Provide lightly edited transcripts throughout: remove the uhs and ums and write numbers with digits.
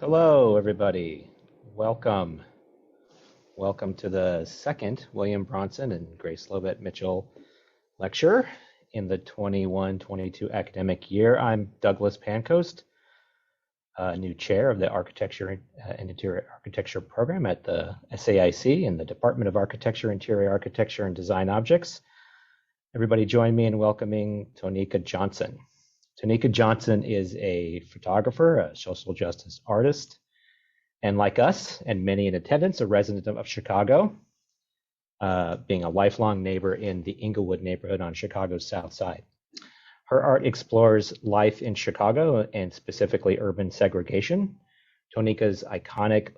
Hello, everybody. Welcome. Welcome to the second William Bronson and Grayce Slovet Mitchell lecture in the 21-22 academic year. I'm Douglas Pancoast, new chair of the Architecture and Interior Architecture program at the SAIC in the Department of Architecture, Interior Architecture, and Design Objects. Everybody join me in welcoming Tonika Johnson. Tonika Johnson is a photographer, a social justice artist, and like us and many in attendance, a resident of Chicago, being a lifelong neighbor in the Inglewood neighborhood on Chicago's South Side. Her art explores life in Chicago and specifically urban segregation. Tonika's iconic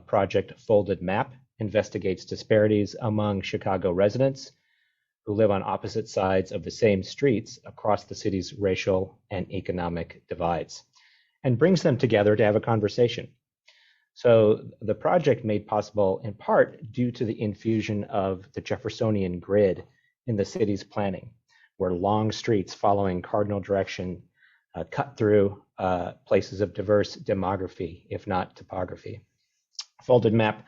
project Folded Map investigates disparities among Chicago residents who live on opposite sides of the same streets across the city's racial and economic divides, and brings them together to have a conversation. So the project made possible in part due to the infusion of the Jeffersonian grid in the city's planning, where long streets following cardinal direction cut through places of diverse demography, if not topography. Folded Map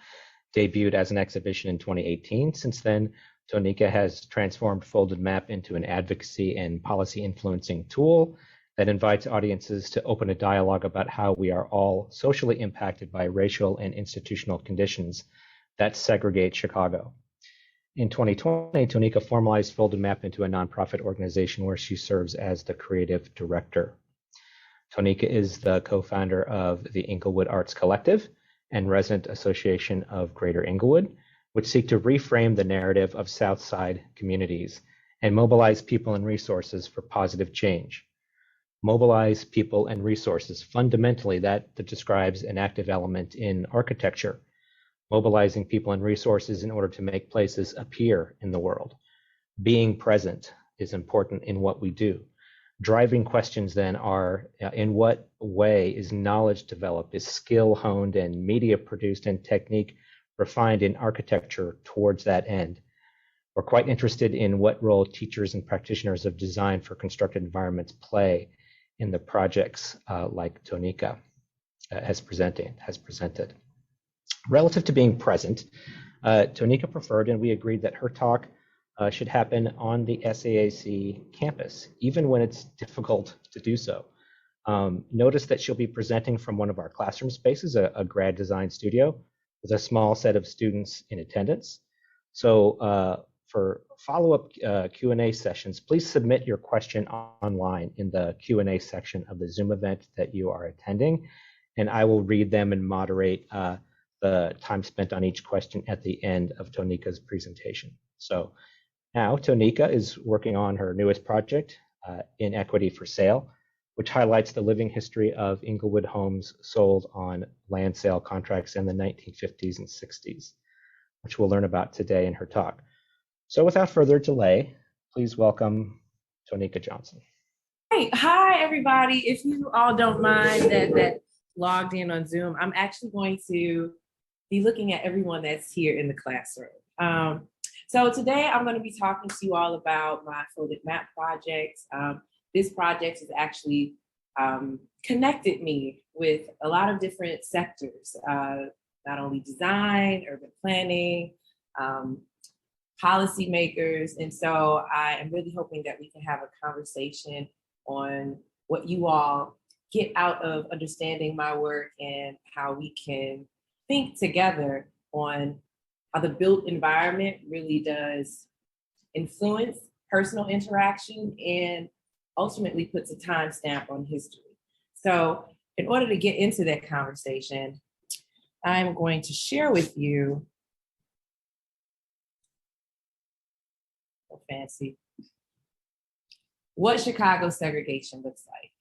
debuted as an exhibition in 2018. Since then, Tonika has transformed Folded Map into an advocacy and policy influencing tool that invites audiences to open a dialogue about how we are all socially impacted by racial and institutional conditions that segregate Chicago. In 2020, Tonika formalized Folded Map into a nonprofit organization where she serves as the creative director. Tonika is the co-founder of the Inglewood Arts Collective and resident association of Greater Inglewood, which seek to reframe the narrative of South Side communities and mobilize people and resources for positive change. Mobilize people and resources, fundamentally that describes an active element in architecture, mobilizing people and resources in order to make places appear in the world. Being present is important in what we do. Driving questions then are, in what way is knowledge developed, is skill honed and media produced and technique refined in architecture towards that end? We're quite interested in what role teachers and practitioners of design for constructed environments play in the projects like Tonika has presented. Relative to being present, Tonika preferred, and we agreed that her talk should happen on the SAIC campus, even when it's difficult to do so. Notice that she'll be presenting from one of our classroom spaces, a grad design studio, with a small set of students in attendance. So for follow-up Q&A sessions, please submit your question online in the Q&A section of the Zoom event that you are attending, and I will read them and moderate the time spent on each question at the end of Tonika's presentation. So now Tonika is working on her newest project, Inequity for Sale, which highlights the living history of Inglewood homes sold on land sale contracts in the 1950s and 60s, which we'll learn about today in her talk. So without further delay, please welcome Tonika Johnson. Hey, hi everybody. If you all don't mind that logged in on Zoom, I'm actually going to be looking at everyone that's here in the classroom. So today I'm going to be talking to you all about my Folded Map project. This project has actually connected me with a lot of different sectors, not only design, urban planning, policymakers. And so I am really hoping that we can have a conversation on what you all get out of understanding my work and how we can think together on how the built environment really does influence personal interaction and ultimately puts a timestamp on history. So in order to get into that conversation, I'm going to share with you, fancy, what Chicago segregation looks like.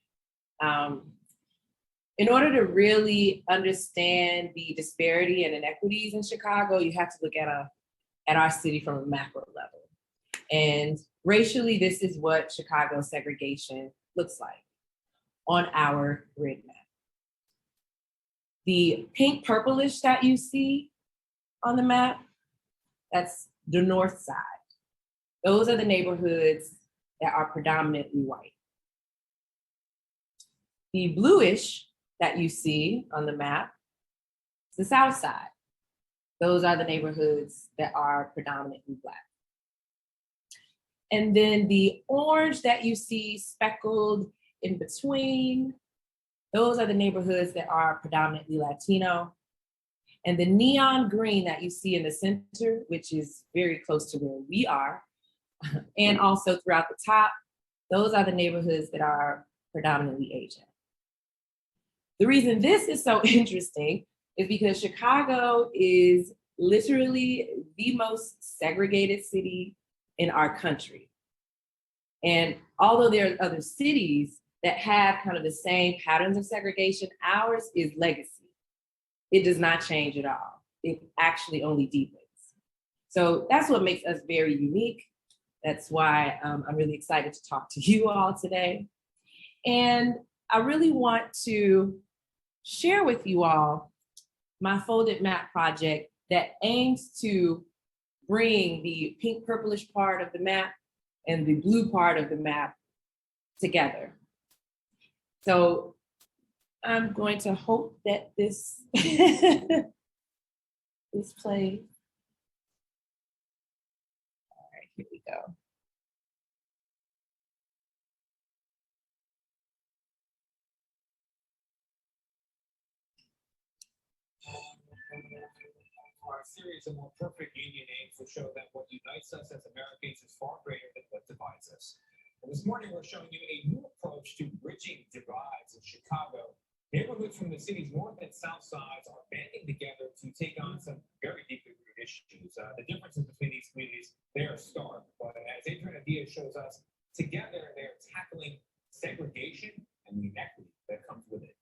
In order to really understand the disparity and inequities in Chicago, you have to look at our city from a macro level. And racially, this is what Chicago segregation looks like on our grid map. The pink purplish that you see on the map, that's the north side. Those are the neighborhoods that are predominantly white. The bluish that you see on the map is the south side. Those are the neighborhoods that are predominantly Black. And then the orange that you see speckled in between, those are the neighborhoods that are predominantly Latino. And the neon green that you see in the center, which is very close to where we are, and also throughout the top, those are the neighborhoods that are predominantly Asian. The reason this is so interesting is because Chicago is literally the most segregated city in our country. And although there are other cities that have kind of the same patterns of segregation, ours is legacy. It does not change at all. It actually only deepens. So that's what makes us very unique. That's why I'm really excited to talk to you all today. And I really want to share with you all my folded map project that aims to bring the pink purplish part of the map and the blue part of the map together. So I'm going to hope that this this plays. All right, here we go. Our series of more perfect union aims will show that what unites us as Americans is far greater than what divides us. And this morning, we're showing you a new approach to bridging divides in Chicago. Neighborhoods from the city's north and south sides are banding together to take on some very deeply rooted issues. The differences between these communities, they are stark. But as Adriana Diaz shows us, together they're tackling segregation and the inequity that comes with it.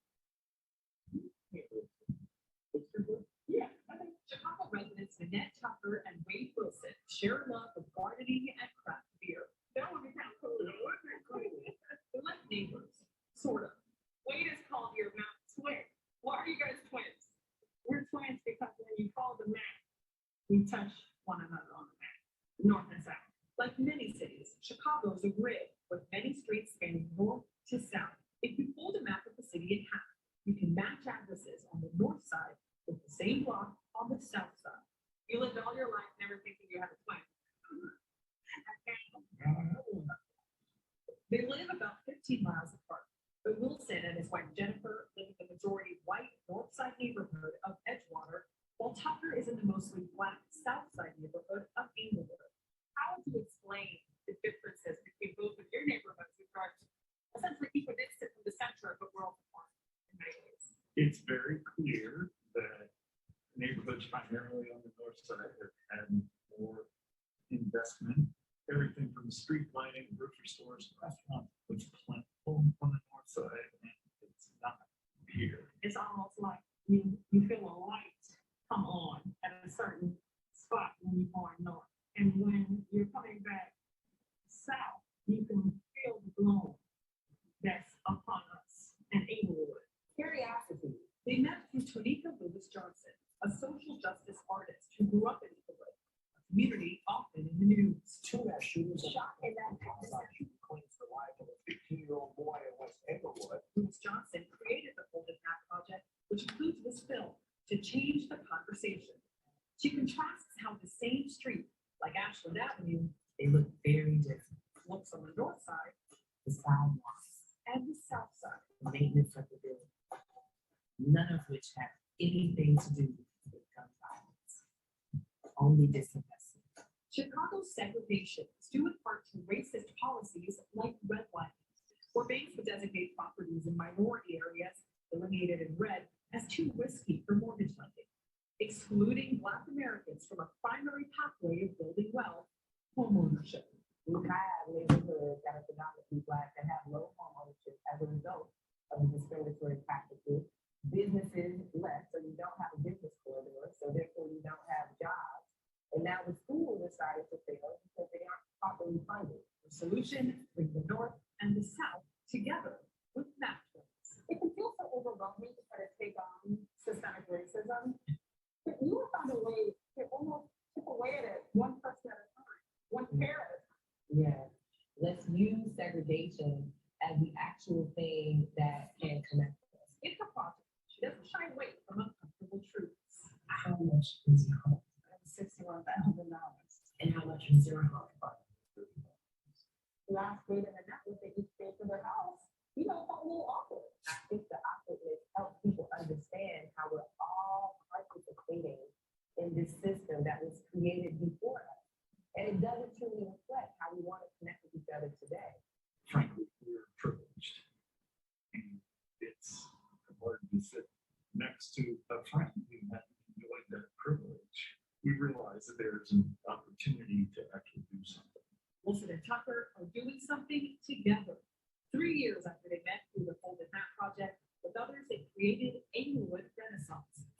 Yeah, I think Chicago residents Annette Tucker and Wade Wilson share a love of gardening and craft beer. That would be kind of cool. They're like neighbors, sort of. Wade is called your map twin. Why are you guys twins? We're twins because when you follow the map, we touch one another on the map, north and south. Like many cities, Chicago is a grid with many streets spanning north to south. If you fold a map of the city in half, you can match addresses on the north side with the same block on the south side. You lived all your life never thinking you had a twin. They live about 15 miles apart, but Wilson and his wife Jennifer live in the majority white north side neighborhood of Edgewater, while Tucker is in the mostly Black south side neighborhood of Englewood. How would you explain the differences between both of your neighborhoods, which are essentially equidistant from the center, but we're all apart in many ways? It's very clear that neighborhoods primarily on the north side have had more investment. Everything from street lighting, grocery stores, restaurants, was plentiful on the north side, and it's not here. It's almost like you feel a light come on at a certain spot when you're going north. And when you're coming back south, you can feel the gloom that's upon us in Englewood. Curiosity. They met through Tonika Johnson, a social justice artist who grew up in Englewood, a community often in the news. Two mass shooters shot in that shooting claims the life of a 15-year-old boy in West Englewood. Ms. Johnson created the Folded Map Project, which includes this film, to change the conversation. She contrasts how the same street, like Ashland Avenue, they look very different. Looks on the north side, the sidewalks, and the south side, the maintenance of the building, none of which have anything to do with gun violence, only disinvestment. Chicago's segregation is due in part to racist policies like redlining, where banks would designate properties in minority areas, delineated in red, as too risky for mortgage lending, excluding Black Americans from a primary pathway of building wealth, homeownership. We have neighborhoods that are predominantly Black that have low homeownership as a result of the discriminatory practices. Businesses less, so you don't have a business corridor, so therefore you don't have jobs. And now the school decided to fail because they aren't properly funded. The solution: bring the North and the South together with map twins. It can feel so overwhelming to try to take on systemic conversation as the actual thing that can connect us. It's a project. She doesn't shy away from uncomfortable truths. How much is your home? $61,000. And how much is your home? Last week, and that was they each paid for their house. You know, it's a little awkward. I think the awkwardness helps people understand how we're all participating in this system that was created before us. And it doesn't truly reflect how we want to connect with each other today. Frankly, we're privileged. And it's important to sit next to a friend who had enjoyed that privilege. We realize that there's an opportunity to actually do something. Wilson and Tucker are doing something together. 3 years after they met through the Folded Map Project, with others, they created Englewood Renaissance.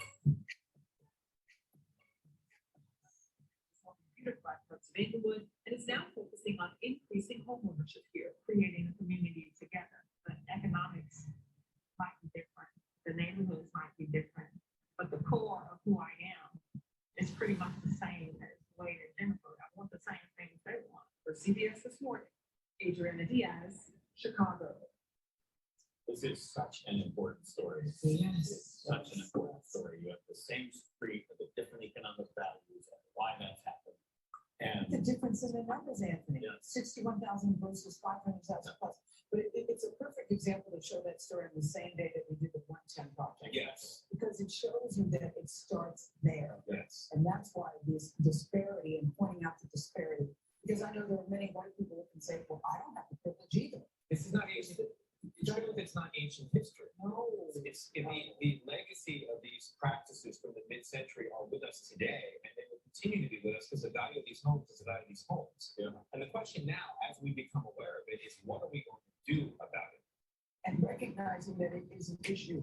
Beautified parts of Englewood, and is now focusing on increasing homeownership here, creating a community together. The economics might be different, the neighborhoods might be different, but the core of who I am is pretty much the same as Wade and Jennifer. I want the same things they want. For CBS This Morning, Adriana Diaz, Chicago. This is such an important story. Yes. It's such an important story. You have the same street with the different economic values and why that's happened. The And difference in the numbers, Anthony, Yes. 61,000 versus 500,000 plus. But it's a perfect example to show that story on the same day that we did the 110 project. yes, Because it shows you that it starts there. yes. And that's why this disparity and pointing out the disparity, because I know there are many white people that can say, well, I don't have the privilege either. This is not ancient, it's not ancient history. No. It's the legacy of these practices from the mid-century are with us today, and they will continue to be with us because the value of these homes is the value of these homes. Yeah. And the question now, as we become aware of it, is what are we going to do about it? And recognizing that it is an issue.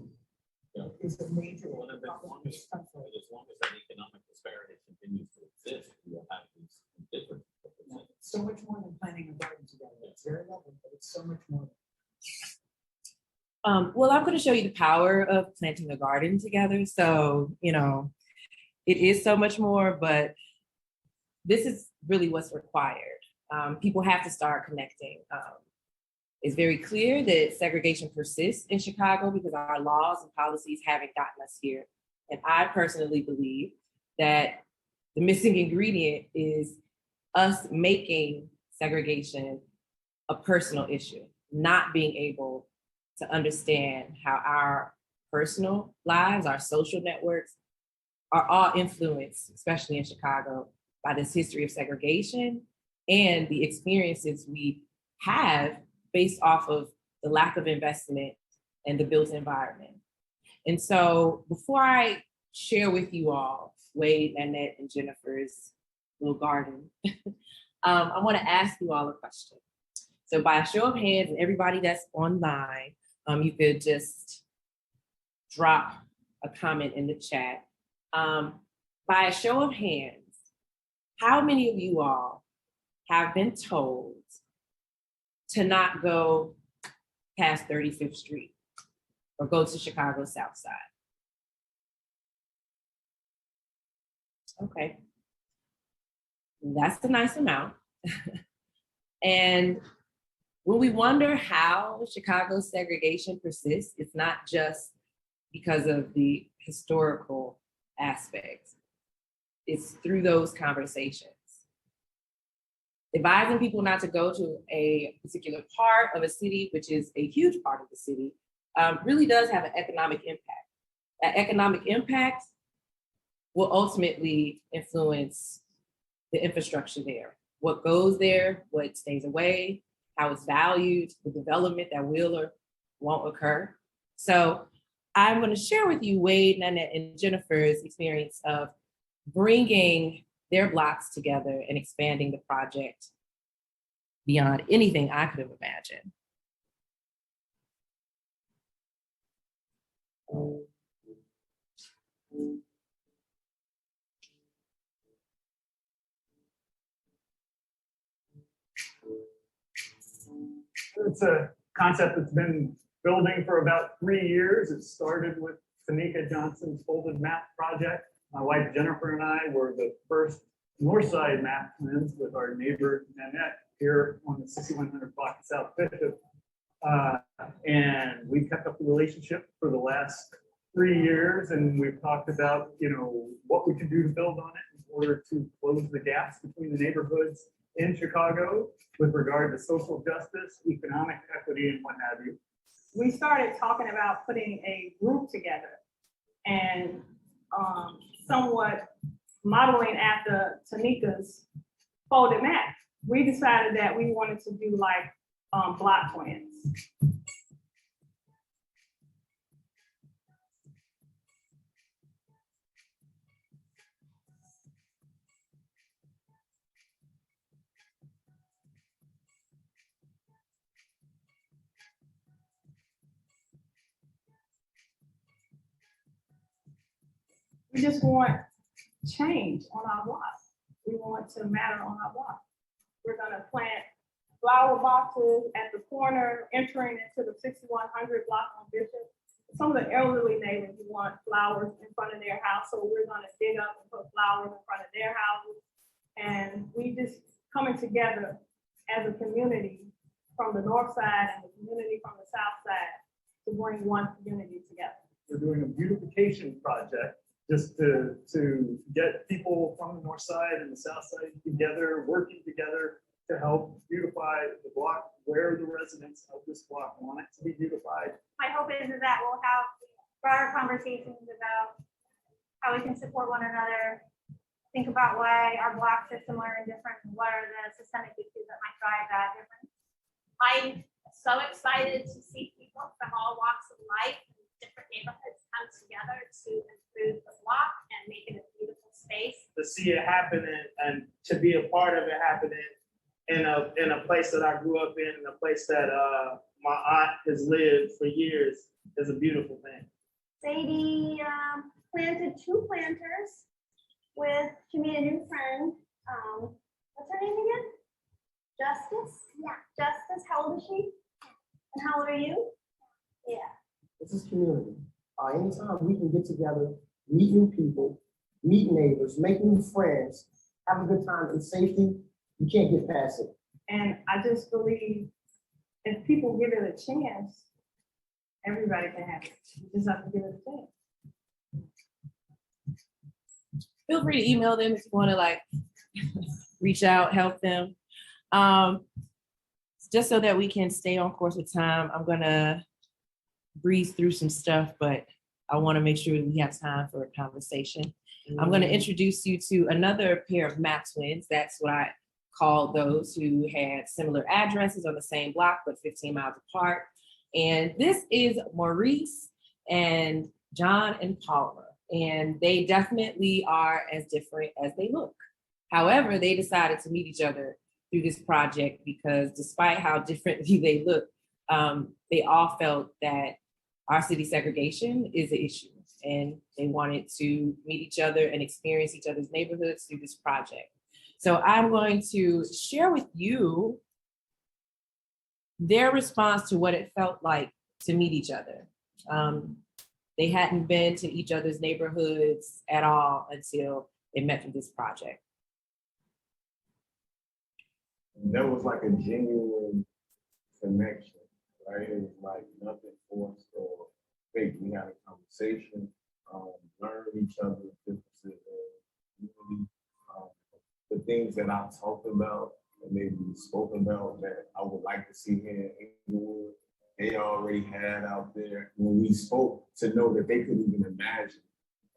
Yeah. Is a major Well, and problem in this country. as long as that economic disparity continues to exist, we will have these different. So much more than planting a garden together. It's very lovely, but it's so much more. Well, I'm going to show you the power of planting a garden together. So, you know, it is so much more, but this is really what's required. People have to start connecting. It's very clear that segregation persists in Chicago because our laws and policies haven't gotten us here. And I personally believe that the missing ingredient is us making segregation a personal issue, not being able to understand how our personal lives, our social networks are all influenced, especially in Chicago, by this history of segregation and the experiences we have based off of the lack of investment and the built environment. And so before I share with you all Wade, Annette, and Jennifer's little garden, I want to ask you all a question. So by a show of hands, and everybody that's online, you could just drop a comment in the chat. By a show of hands, how many of you all have been told to not go past 35th Street or go to Chicago's South Side? Okay. That's a nice amount. And when we wonder how Chicago's segregation persists, it's not just because of the historical aspects. It's through those conversations. Advising people not to go to a particular part of a city, which is a huge part of the city, really does have an economic impact. That economic impact will ultimately influence the infrastructure there. What goes there, what stays away, how it's valued, the development that will or won't occur. So I'm going to share with you Wade, Nanette, and Jennifer's experience of bringing their blocks together and expanding the project beyond anything I could have imagined. It's a concept that's been building for about 3 years. It started with Tonika Johnson's Folded Map project. My wife Jennifer and I were the first Northside map twins with our neighbor Nanette here on the 6100 block of South 5th of And we kept up the relationship for the last 3 years, and we've talked about, what we can do to build on it in order to close the gaps between the neighborhoods in Chicago with regard to social justice, economic equity, and what have you. We started talking about putting a group together and somewhat modeling after Tonika's folded map. We decided that we wanted to do like block plans. We just want change on our block. We want to matter on our block. We're gonna plant flower boxes at the corner, entering into the 6100 block on Bishop. Some of the elderly neighbors want flowers in front of their house, so we're gonna dig up and put flowers in front of their houses. And we just coming together as a community from the north side and the community from the south side to bring one community together. We're doing a beautification project just to get people from the north side and the south side together, working together to help beautify the block where the residents of this block want it to be beautified. My hope is that we'll have broader conversations about how we can support one another, think about why our blocks are similar and different, and what are the systemic issues that might drive that difference. I'm so excited to see people from all walks of life and different neighborhoods come together to improve the block and make it a beautiful space. To see it happening and to be a part of it happening in a place that I grew up in a place that my aunt has lived for years is a beautiful thing. Sadie planted 2 planters with she made a new friend. What's her name again? Justice? Yeah. Justice, how old is she? And how old are you? Yeah. This is community. Anytime we can get together, meet new people, meet neighbors, make new friends, have a good time in safety, you can't get past it. And I just believe if people give it a chance, everybody can have it. You just have to give it a chance. Feel free to email them if you want to reach out, help them. Just so that we can stay on course with time, I'm gonna breeze through some stuff, but I want to make sure we have time for a conversation. I'm going to introduce you to another pair of map twins. That's what I call those who had similar addresses on the same block, but 15 miles apart. And this is Maurice and John and Paula. And they definitely are as different as they look. However, they decided to meet each other through this project because despite how differently they look, they all felt that our city segregation is an issue, and they wanted to meet each other and experience each other's neighborhoods through this project. So I'm going to share with you their response to what it felt like to meet each other. They hadn't been to each other's neighborhoods at all until they met through this project. There was like a genuine connection, right? It was like nothing forced or fake. We had a conversation, learned each other's differences, and really, the things that I talked about and maybe spoke about that I would like to see here in Inglewood, they already had out there. When we spoke, to know that they could even imagine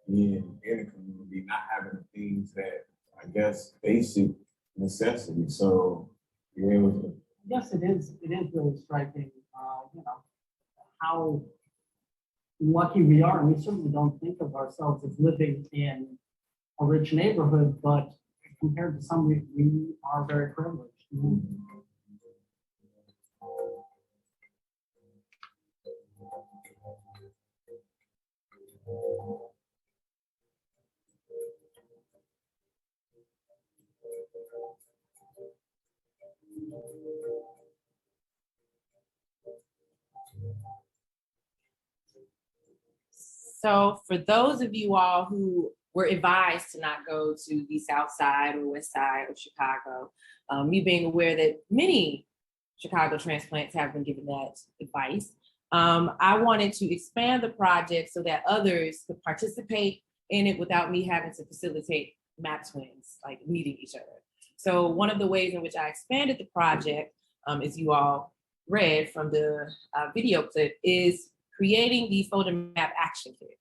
being in a community, not having the things that I guess basic necessity. So yeah, it was. Yes, it is. It is really striking. How lucky we are, and we certainly don't think of ourselves as living in a rich neighborhood, but compared to some, we are very privileged. So for those of you all who were advised to not go to the South Side or West Side of Chicago, you being aware that many Chicago transplants have been given that advice. I wanted to expand the project so that others could participate in it without me having to facilitate map twins, like meeting each other. So one of the ways in which I expanded the project, as you all read from the video clip, is creating the Folder Map Action Kit.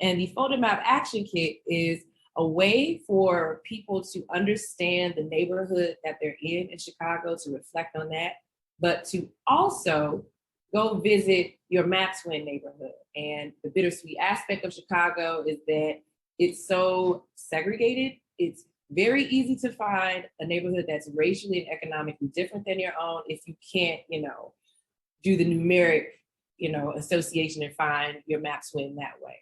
And the Folder Map Action Kit is a way for people to understand the neighborhood that they're in Chicago, to reflect on that, but to also go visit your map twin neighborhood. And the bittersweet aspect of Chicago is that it's so segregated. It's very easy to find a neighborhood that's racially and economically different than your own if you can't, do the numeric, association and find your map twin that way.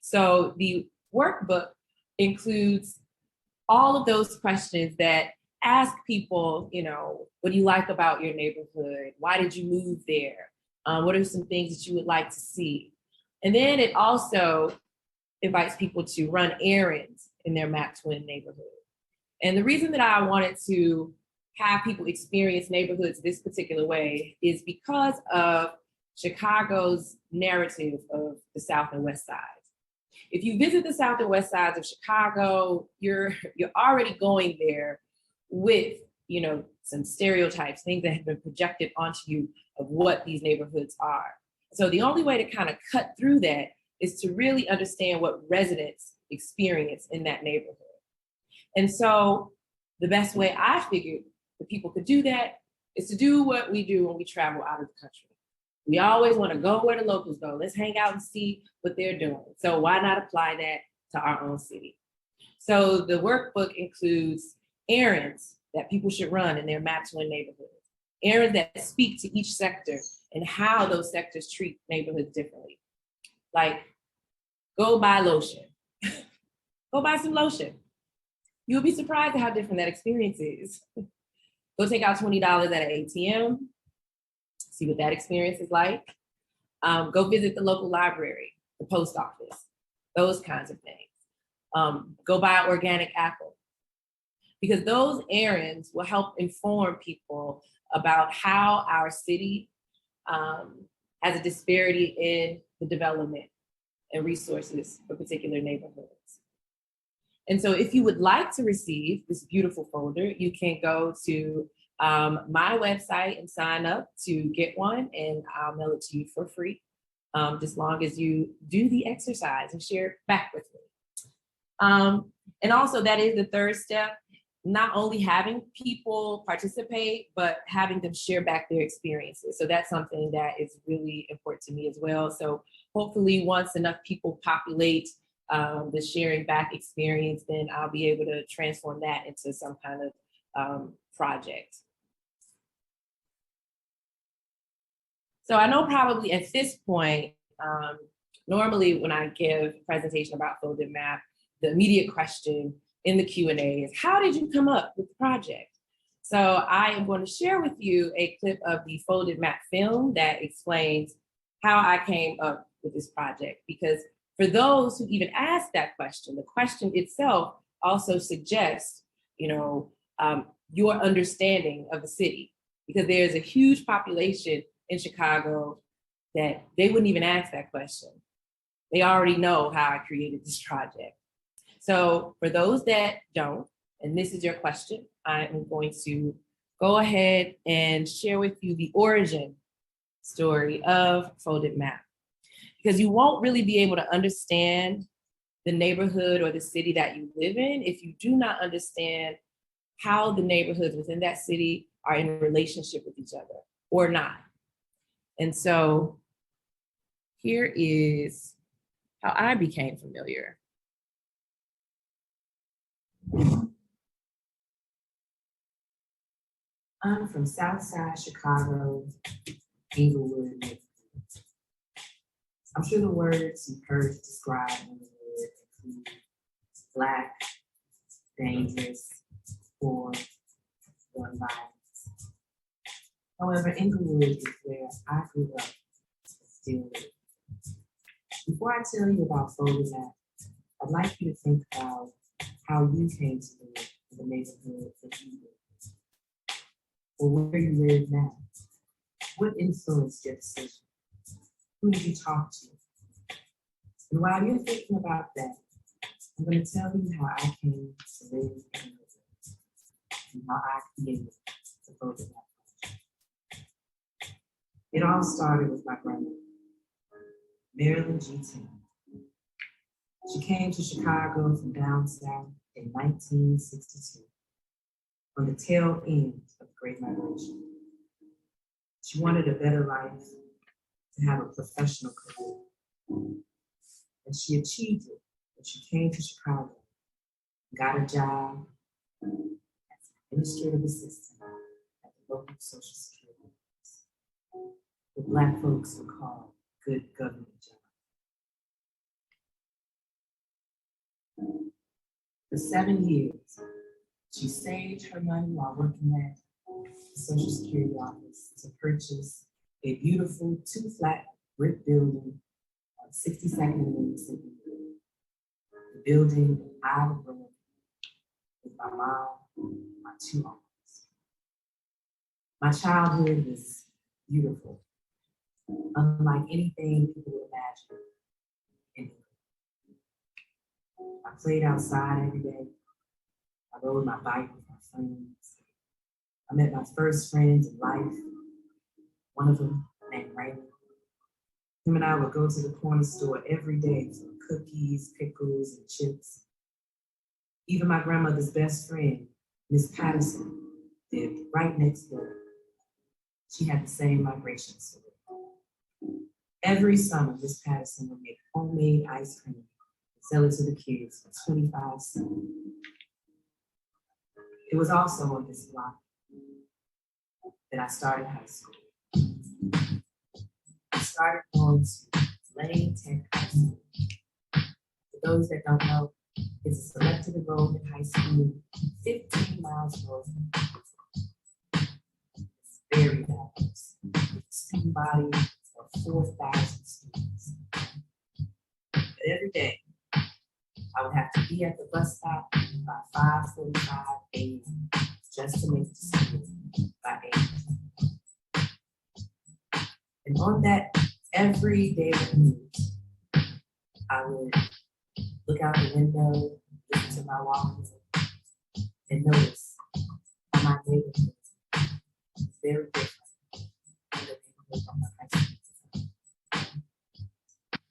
So the workbook includes all of those questions that ask people, what do you like about your neighborhood? Why did you move there? What are some things that you would like to see? And then it also invites people to run errands in their map twin neighborhood. And the reason that I wanted to have people experience neighborhoods this particular way is because of Chicago's narrative of the South and West Sides. If you visit the South and West Sides of Chicago, you're already going there with, some stereotypes, things that have been projected onto you of what these neighborhoods are. So the only way to kind of cut through that is to really understand what residents experience in that neighborhood. And so the best way I figured that people could do that is to do what we do when we travel out of the country. We always want to go where the locals go. Let's hang out and see what they're doing. So why not apply that to our own city? So the workbook includes errands that people should run in their map twin neighborhoods, errands that speak to each sector and how those sectors treat neighborhoods differently. Like, go buy lotion. Go buy some lotion. You'll be surprised at how different that experience is. Go take out $20 at an ATM, see what that experience is like. Go visit the local library, the post office, those kinds of things. Go buy an organic apple. Because those errands will help inform people about how our city has a disparity in the development and resources for particular neighborhoods. And so if you would like to receive this beautiful folder, you can go to my website and sign up to get one, and I'll mail it to you for free, just long as you do the exercise and share it back with me. And also that is the third step, not only having people participate, but having them share back their experiences. So that's something that is really important to me as well. So hopefully once enough people populate the sharing back experience, then I'll be able to transform that into some kind of project. So I know probably at this point, normally when I give a presentation about folded map, the immediate question in the Q&A is, how did you come up with the project? So I am going to share with you a clip of the folded map film that explains how I came up with this project, because for those who even ask that question, the question itself also suggests, your understanding of the city, because there's a huge population in Chicago that they wouldn't even ask that question. They already know how I created this project. So for those that don't, and this is your question, I am going to go ahead and share with you the origin story of Folded Map, because you won't really be able to understand the neighborhood or the city that you live in if you do not understand how the neighborhoods within that city are in relationship with each other or not. And so here is how I became familiar. I'm from Southside Chicago, Inglewood. I'm sure the words you've heard describe Inglewood include Black, dangerous, poor, gun violence. However, Inglewood is where I grew up and still live. Before I tell you about Folded Map, I'd like you to think about how you came to live in the neighborhood that you live, or where you live now. What influenced your decision? Who did you talk to? And while you're thinking about that, I'm going to tell you how I came to live in Missouri and how I created the Vote Black Project. It all started with my grandmother, Marilyn G. Taylor. She came to Chicago from down south in 1962 on the tail end of the Great Migration. She wanted a better life, to have a professional career. And she achieved it when she came to Chicago, got a job as an administrative assistant at the local Social Security office. What Black folks would call good government job. For 7 years, she saved her money while working at the Social Security office to purchase a beautiful 2-flat brick building on 62nd and Mississippi. The building that I grew up with my mom and my 2 uncles. My childhood was beautiful, unlike anything people would imagine. I played outside every day. I rode my bike with my friends. I met my first friends in life. One of them named Raymond. Him and I would go to the corner store every day for cookies, pickles, and chips. Even my grandmother's best friend, Miss Patterson, lived right next door. She had the same migration story. Every summer, Miss Patterson would make homemade ice cream and sell it to the kids for 25 cents. It was also on this block that I started high school. I started going to Lane Tech High School. For those that don't know, it's a selective enrollment high school, 15 miles north. It's very diverse. Student body of 4,000 students. But every day, I would have to be at the bus stop by 5:45 a.m. just to make it to school by 8. And on that everyday commute, I would look out the window, listen to my walking, and notice how my neighborhood is very different from the neighborhood from my high school.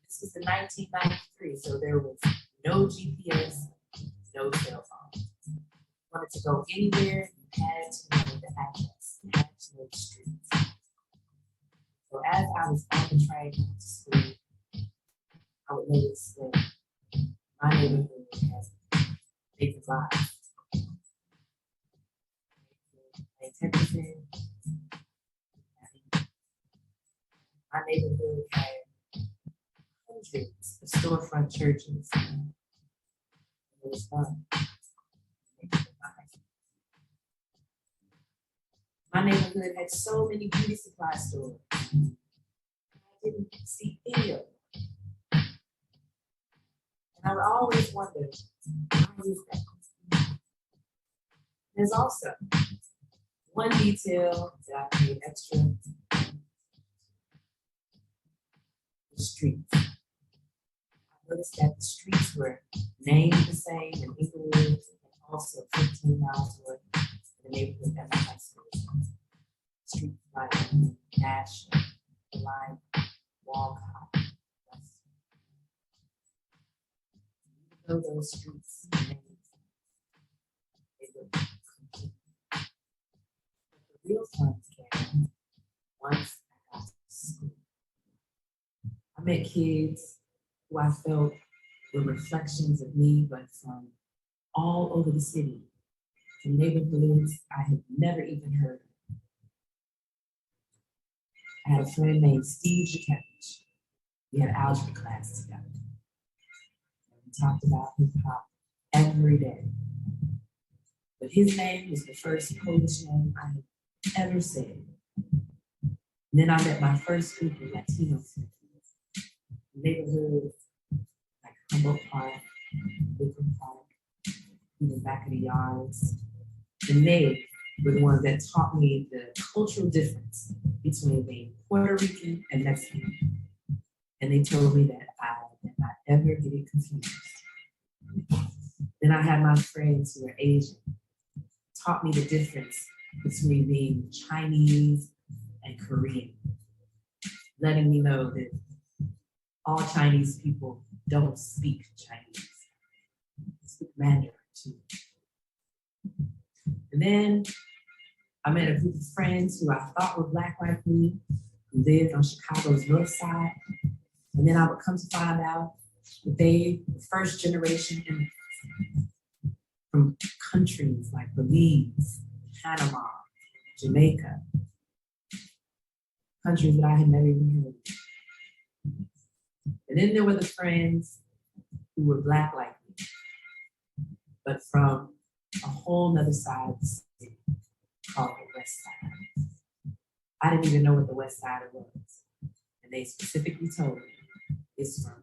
This was the 1993, so there was no GPS, no cell phone. Wanted to go anywhere, you had to know the address, you had to know the streets. So as I was on the train going to school, I would notice that my neighborhood had big divides. My neighborhood had hundreds of storefront churches. It was fun. My neighborhood had so many beauty supply stores. I didn't see any of them. And I would always wonder, why is that? There's also one detail that I paid extra. The streets. I noticed that the streets were named the same in Inglewood and also 15 miles north of the neighborhood at my high school. Streets like Nash, Line, Walcott, West. Even though those streets named, they were complete. But the real fun came once I got to school. I met kids who I felt were reflections of me, but from all over the city, from neighborhoods I had never even heard of. I had a friend named Steve Jakevich. We had algebra class together. We talked about hip hop every day. But his name was the first Polish name I had ever said. And then I met my first group of Latino friends. Neighborhoods like Humboldt Park, Woodland Park, in the back of the yards. And they were the ones that taught me the cultural difference between being Puerto Rican and Mexican. And they told me that I did not ever get it confused. Then I had my friends who were Asian, taught me the difference between being Chinese and Korean, letting me know that all Chinese people don't speak Chinese. They speak Mandarin too. And then I met a group of friends who I thought were Black like me, who lived on Chicago's north side. And then I would come to find out that they were first generation immigrants from countries like Belize, Panama, Jamaica, countries that I had never even heard of. And then there were the friends who were Black like me, but from a whole nother side of the city called the West Side. I didn't even know what the West Side was. And they specifically told me it's from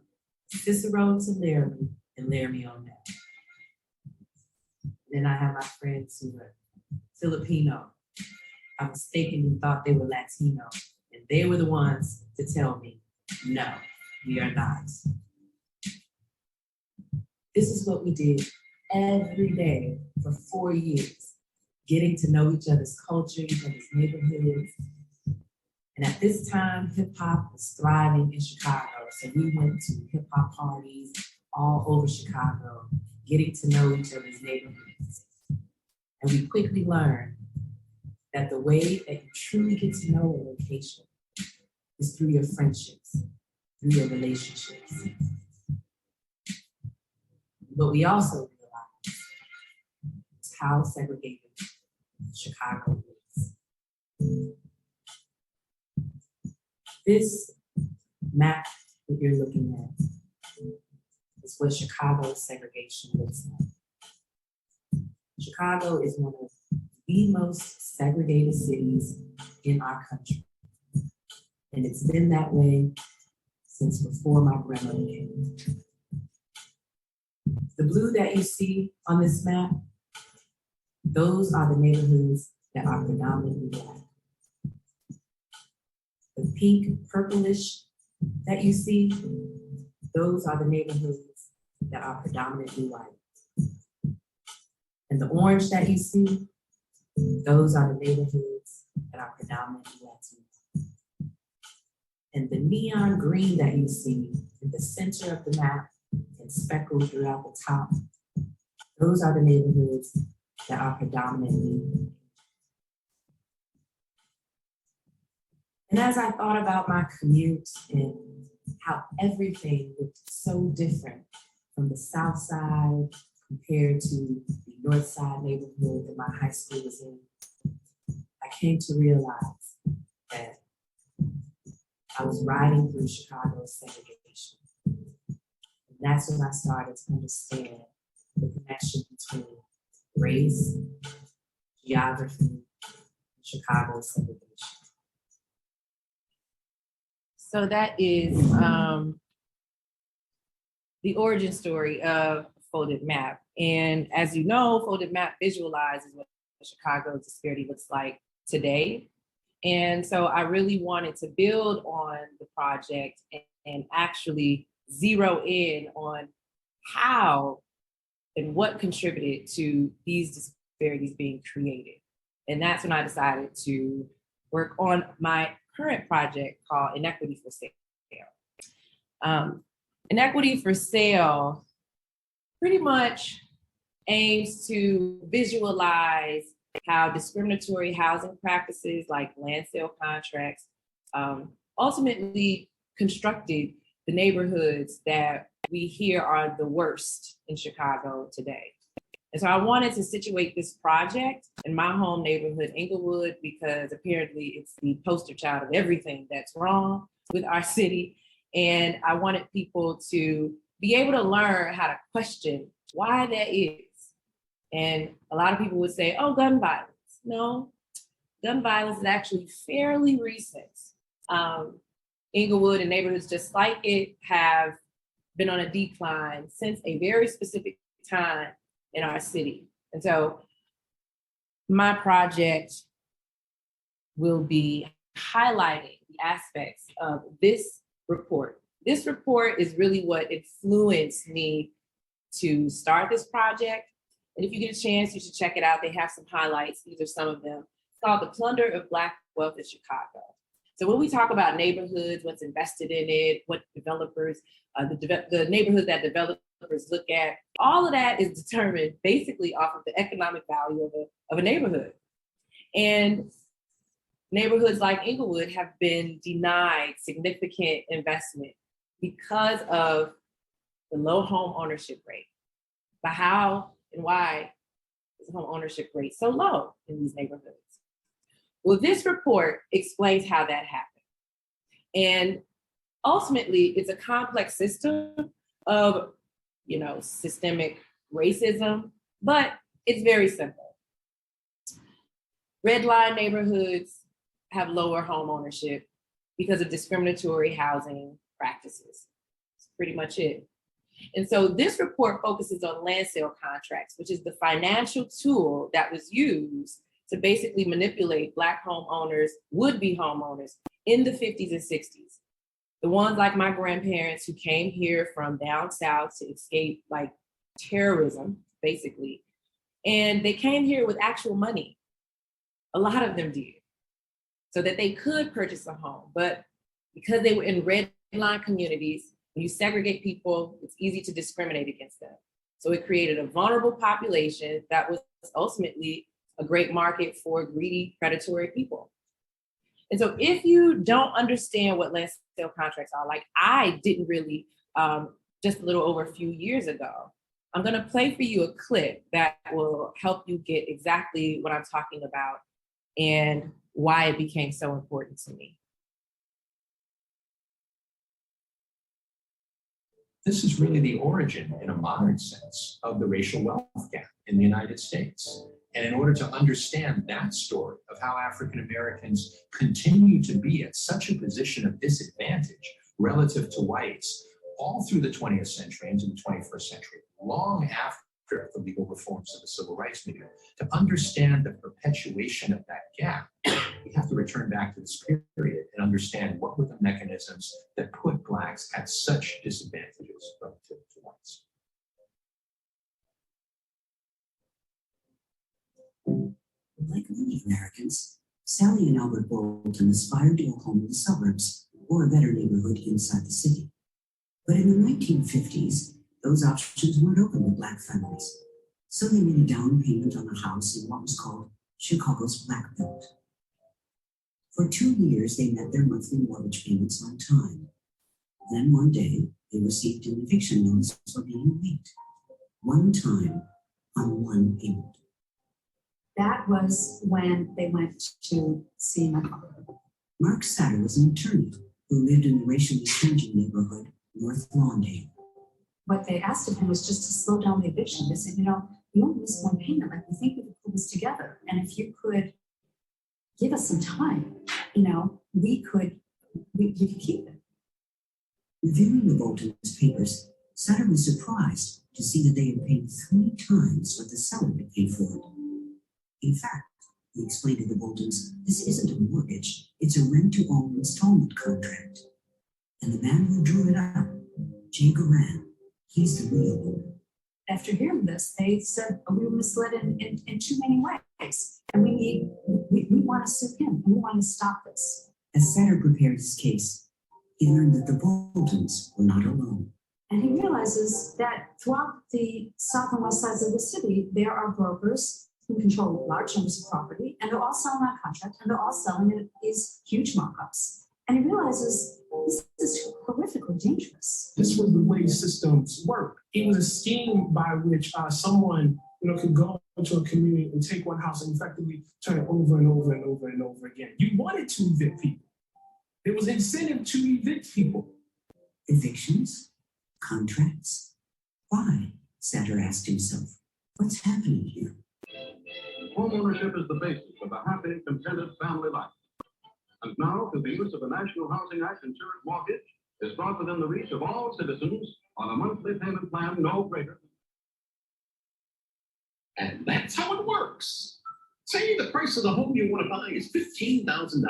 Cicero to Laramie and Laramie on down. Then I have my friends who were Filipino. I mistakenly thought they were Latino. And they were the ones to tell me, no, we are not. This is what we did every day for 4 years, getting to know each other's culture, each other's neighborhoods. And at this time, hip hop was thriving in Chicago. So we went to hip hop parties all over Chicago, getting to know each other's neighborhoods. And we quickly learned that the way that you truly get to know a location is through your friendships, through your relationships. But we also realized how segregated Chicago is. This map that you're looking at is what Chicago's segregation looks like. Chicago is one of the most segregated cities in our country. And it's been that way since before my grandmother came. The blue that you see on this map, those are the neighborhoods that are predominantly Black. The pink, purplish that you see, those are the neighborhoods that are predominantly white. And the orange that you see, those are the neighborhoods that are predominantly Latino. And the neon green that you see in the center of the map and speckled throughout the top, those are the neighborhoods that are predominantly. And as I thought about my commute and how everything looked so different from the South Side compared to the North Side neighborhood that my high school was in, I came to realize that I was riding through Chicago's segregation. And that's when I started to understand the connection between race, geography, and Chicago's segregation. So that is the origin story of Folded Map. And as you know, Folded Map visualizes what Chicago's disparity looks like today. And so I really wanted to build on the project and actually zero in on how and what contributed to these disparities being created. And that's when I decided to work on my current project called Inequity for Sale. Inequity for Sale pretty much aims to visualize how discriminatory housing practices like land sale contracts ultimately constructed the neighborhoods that we hear are the worst in Chicago today. And so I wanted to situate this project in my home neighborhood, Inglewood, because apparently it's the poster child of everything that's wrong with our city. And I wanted people to be able to learn how to question why that is. And a lot of people would say, oh, gun violence. No, gun violence is actually fairly recent. Inglewood and neighborhoods just like it have been on a decline since a very specific time in our city. And so my project will be highlighting the aspects of this report. This report is really what influenced me to start this project. And if you get a chance, you should check it out. They have some highlights. These are some of them. It's called The Plunder of Black Wealth in Chicago. So when we talk about neighborhoods, what's invested in it, what developers, the neighborhoods that developers look at, all of that is determined basically off of the economic value of a neighborhood. And neighborhoods like Inglewood have been denied significant investment because of the low home ownership rate. But how and why is home ownership rate so low in these neighborhoods? Well, this report explains how that happened. And ultimately, it's a complex system of, systemic racism, but it's very simple. Red line neighborhoods have lower home ownership because of discriminatory housing practices. That's pretty much it. And so this report focuses on land sale contracts, which is the financial tool that was used to basically manipulate Black homeowners, would-be homeowners in the 50s and 60s. The ones like my grandparents who came here from down south to escape like terrorism, basically. And they came here with actual money. A lot of them did, so that they could purchase a home. But because they were in red line communities, when you segregate people, it's easy to discriminate against them. So it created a vulnerable population that was ultimately a great market for greedy, predatory people. And so if you don't understand what land sale contracts are, like I didn't really, just a little over a few years ago, I'm gonna play for you a clip that will help you get exactly what I'm talking about and why it became so important to me. This is really the origin, in a modern sense, of the racial wealth gap in the United States. And in order to understand that story of how African Americans continue to be at such a position of disadvantage relative to whites all through the 20th century into the 21st century, long after the legal reforms of the civil rights movement, to understand the perpetuation of that gap, we have to return back to this period and understand what were the mechanisms that put Blacks at such disadvantages relative to whites. Like many Americans, Sally and Albert Bolton aspired to a home in the suburbs or a better neighborhood inside the city. But in the 1950s, those options weren't open to Black families. So they made a down payment on a house in what was called Chicago's Black Belt. For 2 years, they met their monthly mortgage payments on time. Then one day, they received an eviction notice for being late. One time on one payment. That was when they went to see my father. Mark Satter was an attorney who lived in the racially changing neighborhood, North Lawndale. What they asked of him was just to slow down the eviction. They said, you only missed one payment. Like, we think we could pull this together. And if you could give us some time, we could keep it. Reviewing the Bolton's papers, Satter was surprised to see that they had paid 3 times what the seller had paid for it. In fact, he explained to the Boltons, this isn't a mortgage, it's a rent-to-own installment contract. And the man who drew it up, Jay Garan, he's the real owner. After hearing this, they said we were misled in too many ways. And we want to sue him, and we want to stop this. As Satter prepared his case, he learned that the Boltons were not alone. And he realizes that throughout the south and west sides of the city, there are brokers who control large numbers of property, and they're all selling on contract, and they're all selling at these huge markups. And he realizes this is horrifically dangerous. This was the way systems work. It was a scheme by which someone, could go into a community and take one house and effectively turn it over and over and over and over again. You wanted to evict people. There was incentive to evict people. Evictions? Contracts? Why? Satter asked himself. What's happening here? Homeownership is the basis of a happy, contented family life. And now, through the use of the National Housing Act insured mortgage, is brought within the reach of all citizens on a monthly payment plan no greater. And that's how it works. Say the price of the home you want to buy is $15,000.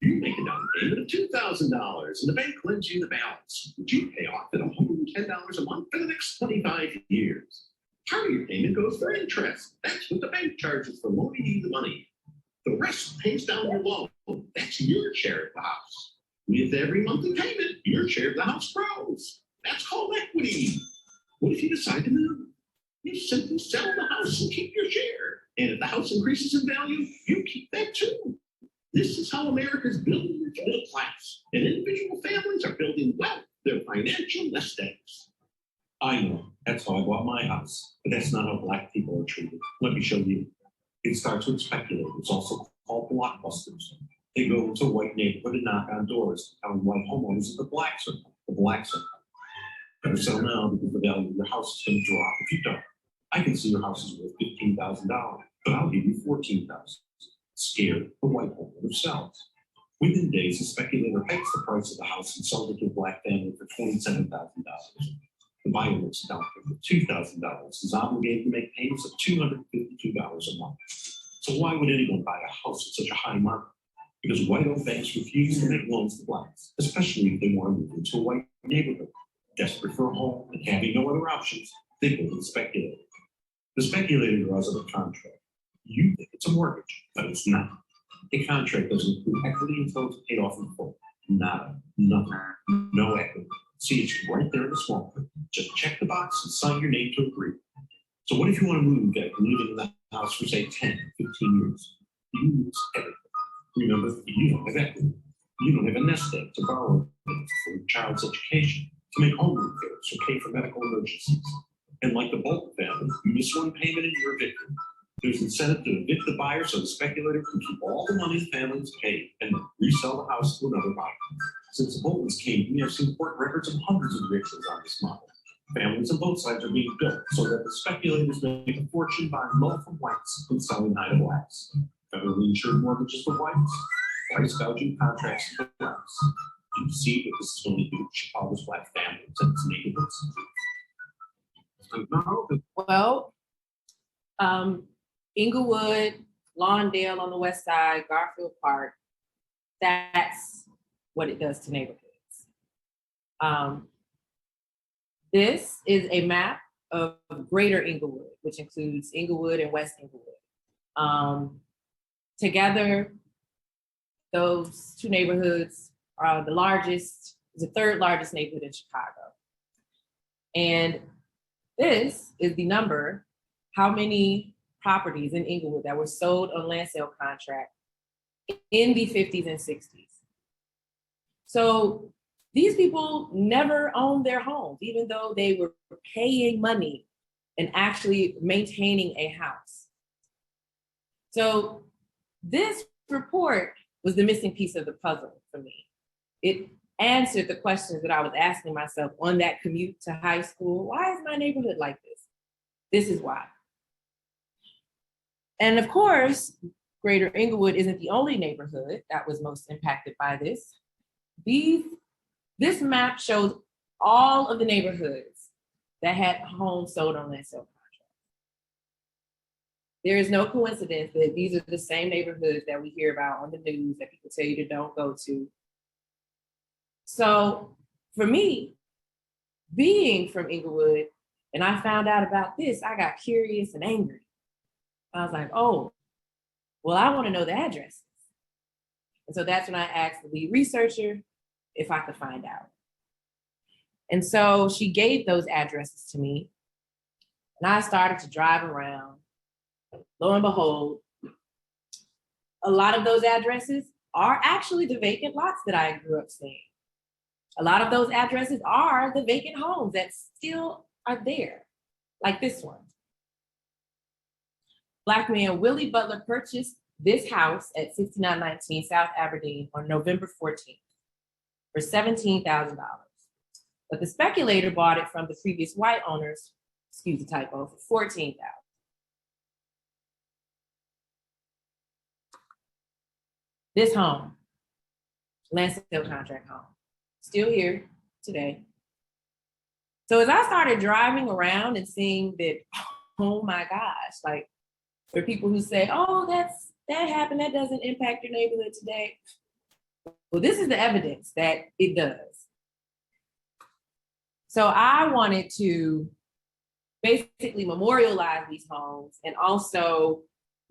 You make a down payment of $2,000 and the bank lends you the balance, which you pay off at $110 a month for the next 25 years. Part of your payment goes for interest. That's what the bank charges for loaning you the money. The rest pays down your loan. That's your share of the house. With every monthly payment, your share of the house grows. That's called equity. What if you decide to move? You simply sell the house and keep your share. And if the house increases in value, you keep that too. This is how America's building its middle class. And individual families are building wealth, their financial nest eggs. I know, that's how I bought my house. But that's not how Black people are treated. Let me show you. It starts with speculators, also called blockbusters. They go into a white neighborhood and knock on doors, telling white homeowners that the blacks are better sell now because the value of your house is going to drop if you don't. I can see your house is worth $15,000, but I'll give you $14,000. Scared, the white homeowner sells. Within days, the speculator hikes the price of the house and sells it to a Black family for $27,000. The buyer makes a down payment of $2,000, is obligated to make payments of $252 a month. So why would anyone buy a house at such a high market? Because white-owned banks refuse to make loans to Blacks, especially if they want to move into a white neighborhood. Desperate for a home and having no other options, they go to the speculator. The speculator draws up a contract. You think it's a mortgage, but it's not. A contract doesn't include equity until it's paid off in full. Nada, nothing, no equity. See, it's right there in the small print. Just check the box and sign your name to agree. So what if you want to move after living in the house for, say, 10, 15 years? You lose everything. Remember, you don't have equity. You don't have a nest egg to borrow for your child's education, to make home repairs or pay for medical emergencies. And like the Bolton family, you miss one payment and you're evicted. There's incentive to evict the buyer so the speculator can keep all the money the family's paid and then resell the house to another buyer. Since the Boltons came, we have seen court records of hundreds of evictions on this model. Families on both sides are being built so that the speculators make a fortune buying low from whites and selling high to Blacks. Federally insured mortgages for whites, price gouging contracts for Blacks. You see that this is going to do Chicago's Black families and its neighborhoods. Well, Inglewood, Lawndale on the west side, Garfield Park, that's what it does to neighborhoods. This is a map of Greater Inglewood, which includes Inglewood and West Inglewood. Together, those two neighborhoods are the third largest neighborhood in Chicago. And this is the number, how many properties in Inglewood that were sold on land sale contract in the 50s and 60s. So these people never owned their homes, even though they were paying money and actually maintaining a house. So this report was the missing piece of the puzzle for me. It answered the questions that I was asking myself on that commute to high school. Why is my neighborhood like this? This is why. And of course, Greater Inglewood isn't the only neighborhood that was most impacted by this. This map shows all of the neighborhoods that had homes sold on land sale contracts. There is no coincidence that these are the same neighborhoods that we hear about on the news that people tell you to don't go to. So for me, being from Inglewood, and I found out about this, I got curious and angry. I was like, oh, well, I want to know the addresses. And so that's when I asked the lead researcher if I could find out. And so she gave those addresses to me, and I started to drive around. Lo and behold, a lot of those addresses are actually the vacant lots that I grew up seeing. A lot of those addresses are the vacant homes that still are there, like this one. Black man Willie Butler purchased this house at 6919 South Aberdeen on November 14th for $17,000. But the speculator bought it from the previous white owners, excuse the typo, for $14,000. This home, land sale contract home, still here today. So as I started driving around and seeing that, oh my gosh, like there are people who say, oh, that happened, that doesn't impact your neighborhood today. Well, this is the evidence that it does. So I wanted to basically memorialize these homes and also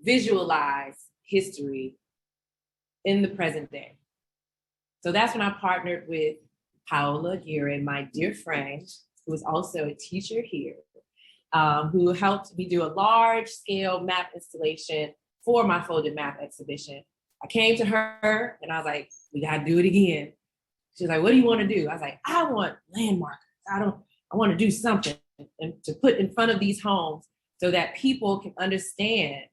visualize history in the present day. So that's when I partnered with Paola Guerin, my dear friend, who is also a teacher here, who helped me do a large scale map installation for my folded map exhibition. I came to her and I was like, we gotta do it again. She was like, what do you want to do? I was like, I want landmarkers. I want to do something and to put in front of these homes so that people can understand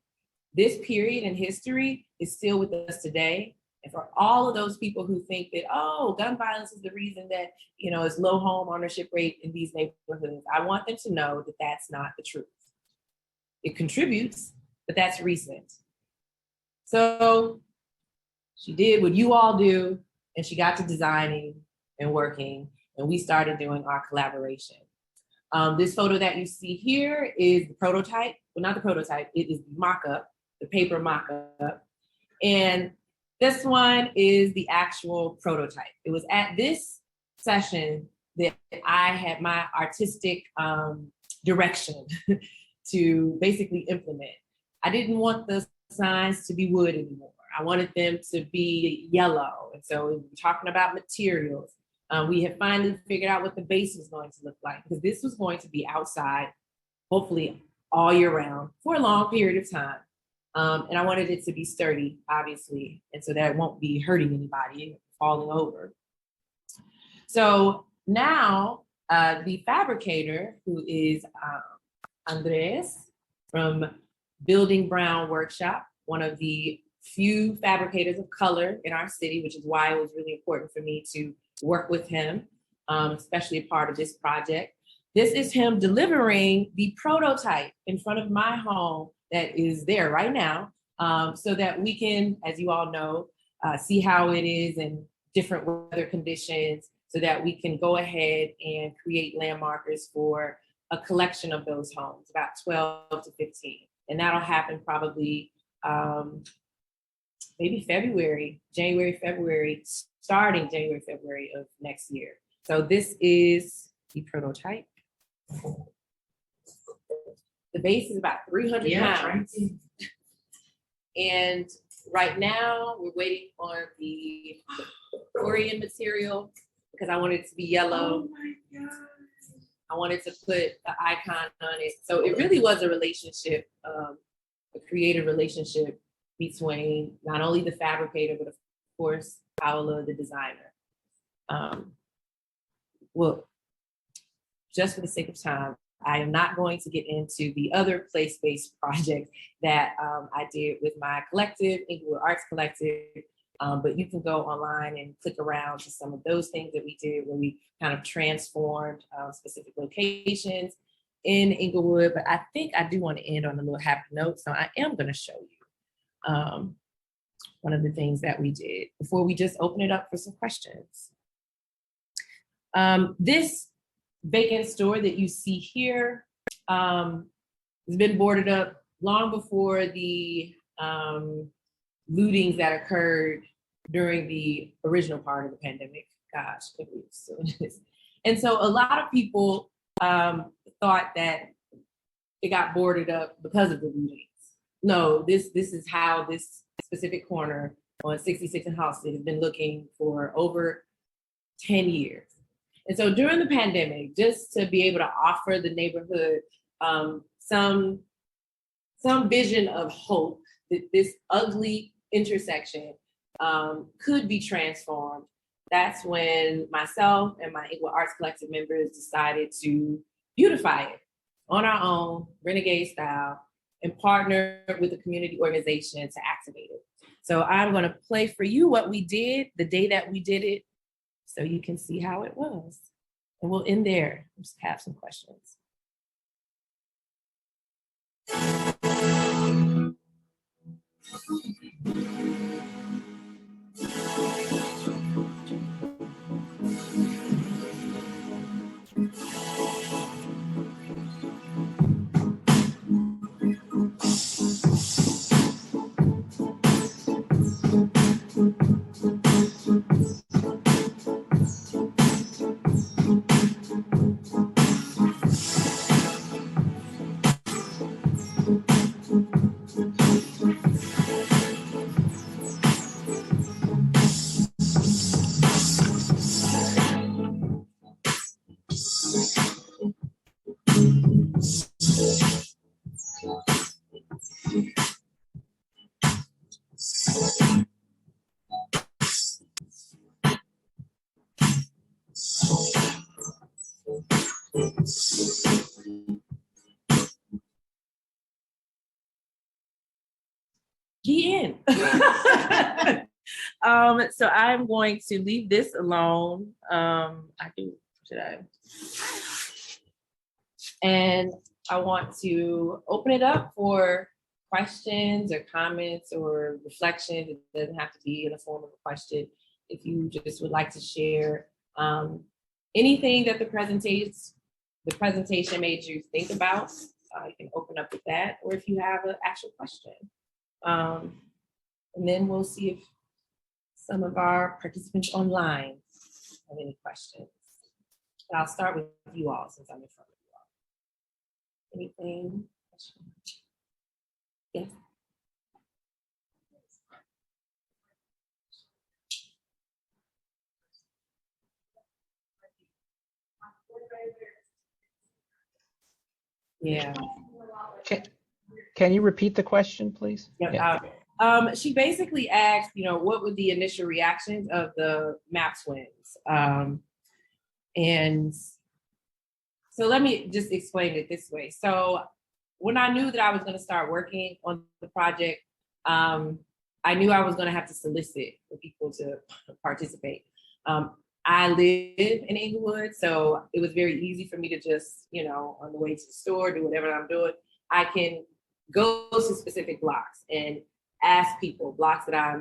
this period in history is still with us today. And for all of those people who think that, oh, gun violence is the reason that, it's low home ownership rate in these neighborhoods, I want them to know that that's not the truth. It contributes, but that's recent. So she did what you all do, and she got to designing and working, and we started doing our collaboration. This photo that you see here is the prototype. Well, not the prototype, it is the mock-up, the paper mock-up. And this one is the actual prototype. It was at this session that I had my artistic direction to basically implement. I didn't want the signs to be wood anymore. I wanted them to be yellow. And so we were talking about materials. We had finally figured out what the base was going to look like, because this was going to be outside, hopefully all year round for a long period of time. And I wanted it to be sturdy, obviously, and so that it won't be hurting anybody, falling over. So now the fabricator, who is Andres from Building Brown Workshop, one of the few fabricators of color in our city, which is why it was really important for me to work with him, especially a part of this project. This is him delivering the prototype in front of my home that is there right now, so that we can, as you all know, see how it is in different weather conditions, so that we can go ahead and create landmarkers for a collection of those homes, about 12 to 15. And that'll happen probably maybe January, February, starting January, February of next year. So this is the prototype. The base is about 300 pounds. And right now we're waiting on the Korean material because I wanted it to be yellow. Oh my God. I wanted to put the icon on it. So it really was a relationship, a creative relationship between not only the fabricator, but of course, Paola, the designer. Well, just for the sake of time, I am not going to get into the other place-based project that I did with my collective, Inglewood Arts Collective, but you can go online and click around to some of those things that we did where we kind of transformed specific locations in Inglewood. But I think I do want to end on a little happy note, so I am going to show you one of the things that we did before we just open it up for some questions. This vacant store that you see here has been boarded up long before the lootings that occurred during the original part of the pandemic. Gosh, could we still do this? And so a lot of people thought that it got boarded up because of the lootings. No, this is how this specific corner on 66 and Halsted has been looking for over 10 years. And so during the pandemic, just to be able to offer the neighborhood some vision of hope that this ugly intersection could be transformed, that's when myself and my Inglewood Arts Collective members decided to beautify it on our own, renegade style, and partner with a community organization to activate it. So I'm gonna play for you what we did the day that we did it, so you can see how it was. And we'll end there, just have some questions. GN. So I'm going to leave this alone. And I want to open it up for questions or comments or reflections. It doesn't have to be in the form of a question. If you just would like to share anything that the presentation made you think about, you can open up with that, or if you have an actual question. And then we'll see if some of our participants online have any questions. But I'll start with you all since I'm in front of you all. Anything? Yes. Yeah. Can you repeat the question, please? Yep. Yeah. She basically asked, what were the initial reactions of the map twins? And so let me just explain it this way. So when I knew that I was going to start working on the project, I knew I was going to have to solicit for people to participate. I live in Inglewood, so it was very easy for me to just, on the way to the store, do whatever I'm doing. I can go to specific blocks and ask people, blocks that I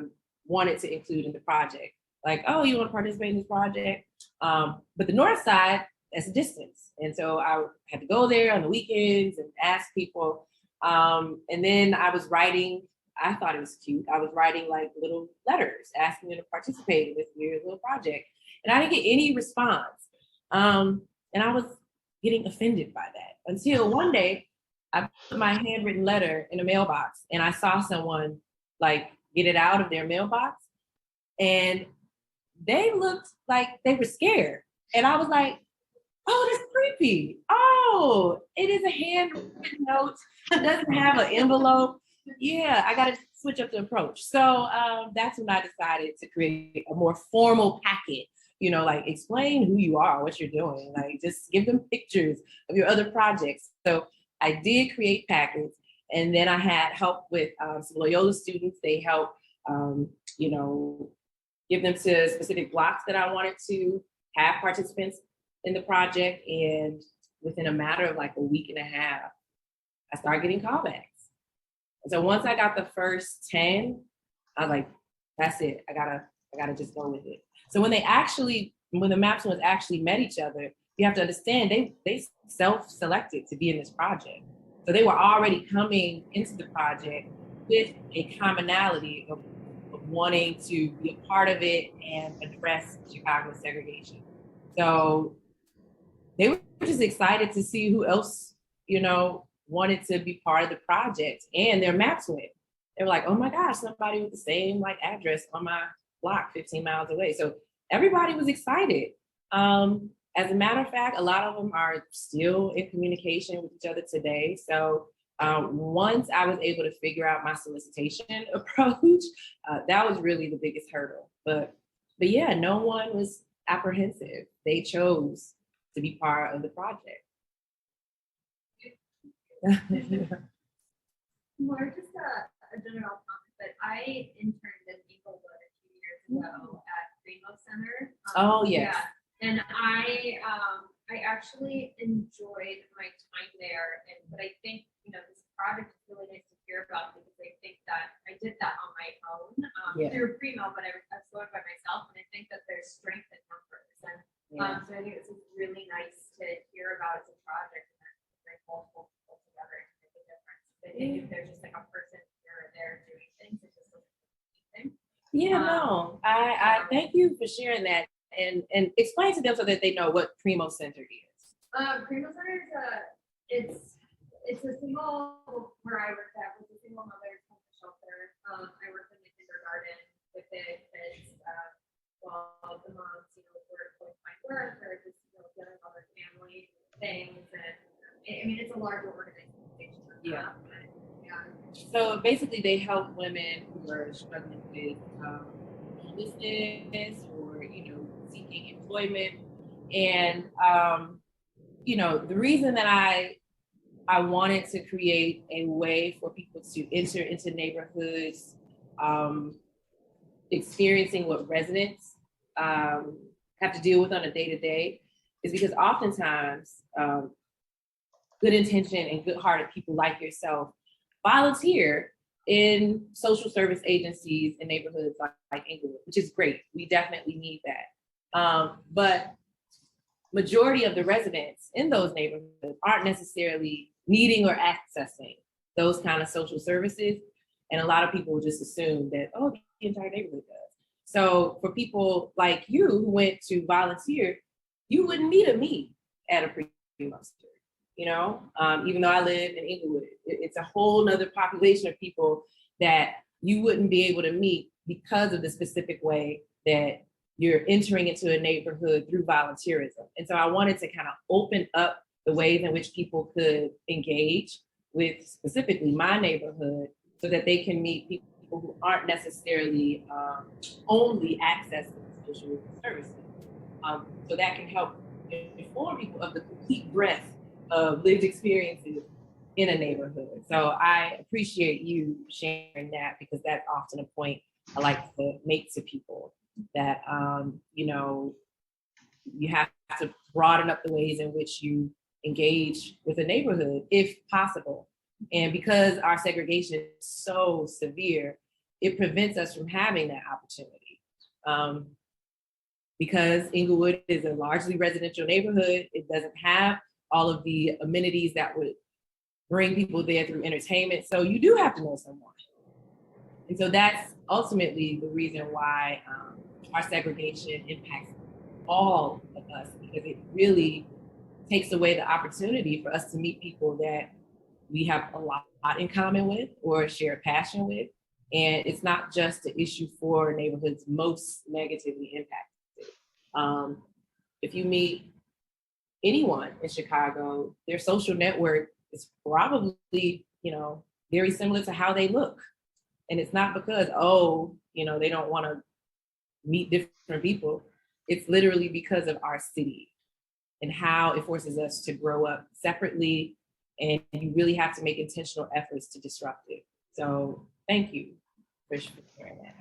wanted to include in the project. Like, oh, you want to participate in this project? But the north side, that's a distance. And so I had to go there on the weekends and ask people. And then I was writing, I thought it was cute. I was writing like little letters asking them to participate in this weird little project. And I didn't get any response. And I was getting offended by that until one day I put my handwritten letter in a mailbox and I saw someone like get it out of their mailbox and they looked like they were scared. And I was like, oh, that's creepy. Oh, it is a handwritten note. It doesn't have an envelope. Yeah, I got to switch up the approach. So that's when I decided to create a more formal packet, like explain who you are, what you're doing, like just give them pictures of your other projects. So I did create packets, and then I had help with some Loyola students. They helped, give them to specific blocks that I wanted to have participants in the project. And within a matter of like a week and a half, I started getting callbacks. And so once I got the first 10, I was like, that's it. I gotta just go with it. So when the map twins actually met each other, you have to understand they self-selected to be in this project. So they were already coming into the project with a commonality of wanting to be a part of it and address Chicago's segregation. So they were just excited to see who else, wanted to be part of the project and their map twin. They were like, oh my gosh, somebody with the same address on my block 15 miles away. So everybody was excited. As a matter of fact, a lot of them are still in communication with each other today. So once I was able to figure out my solicitation approach, that was really the biggest hurdle. But yeah, no one was apprehensive. They chose to be part of the project. More just a general comment, but I interned in Inglewood a few years ago at Primo Center. Oh yes. Yeah. And I actually enjoyed my time there, but I think this project is really nice to hear about because I think that I did that on my own through Primo, but I explored by myself, and I think that there's strength in numbers, and so I think this is really nice to hear about as a project and that bring multiple people together to make a difference. I think if there's just a person here or there doing things, it just doesn't do anything. Yeah, no, I thank you for sharing that and explain to them so that they know what Primo Center is. Primo Center is it's a single, where I worked at was a single mother shelter. I worked in the kindergarten with the kids while the moms, were going to find work or just dealing with other family things. And it's a larger organization. Yeah. So basically, they help women who are struggling with homelessness or seeking employment. And the reason that I wanted to create a way for people to enter into neighborhoods experiencing what residents have to deal with on a day-to-day is because oftentimes good intention and good-hearted people like yourself volunteer in social service agencies in neighborhoods like Inglewood, which is great. We definitely need that. But majority of the residents in those neighborhoods aren't necessarily needing or accessing those kind of social services. And a lot of people just assume that, oh, the entire neighborhood does. So for people like you who went to volunteer, you wouldn't need a meet at a pre-muster, you know? Even though I live in Inglewood, it's a whole nother population of people that you wouldn't be able to meet because of the specific way that you're entering into a neighborhood through volunteerism. And so I wanted to kind of open up the ways in which people could engage with specifically my neighborhood so that they can meet people who aren't necessarily only accessing social services. So that can help inform people of the complete breadth of lived experiences in a neighborhood. So I appreciate you sharing that because that's often a point I like to make to people that, you know, you have to broaden up the ways in which you engage with a neighborhood if possible. And because our segregation is so severe, it prevents us from having that opportunity. Because Inglewood is a largely residential neighborhood, it doesn't have all of the amenities that would bring people there through entertainment. So you do have to know someone. And so that's ultimately the reason why our segregation impacts all of us, because it really takes away the opportunity for us to meet people that we have a lot in common with or share a passion with. And it's not just an issue for neighborhoods most negatively impacted. If you meet anyone in Chicago, their social network is probably, you know, very similar to how they look. And it's not because, oh, you know, they don't want to meet different people. It's literally because of our city and how it forces us to grow up separately. And you really have to make intentional efforts to disrupt it. So thank you for sharing that.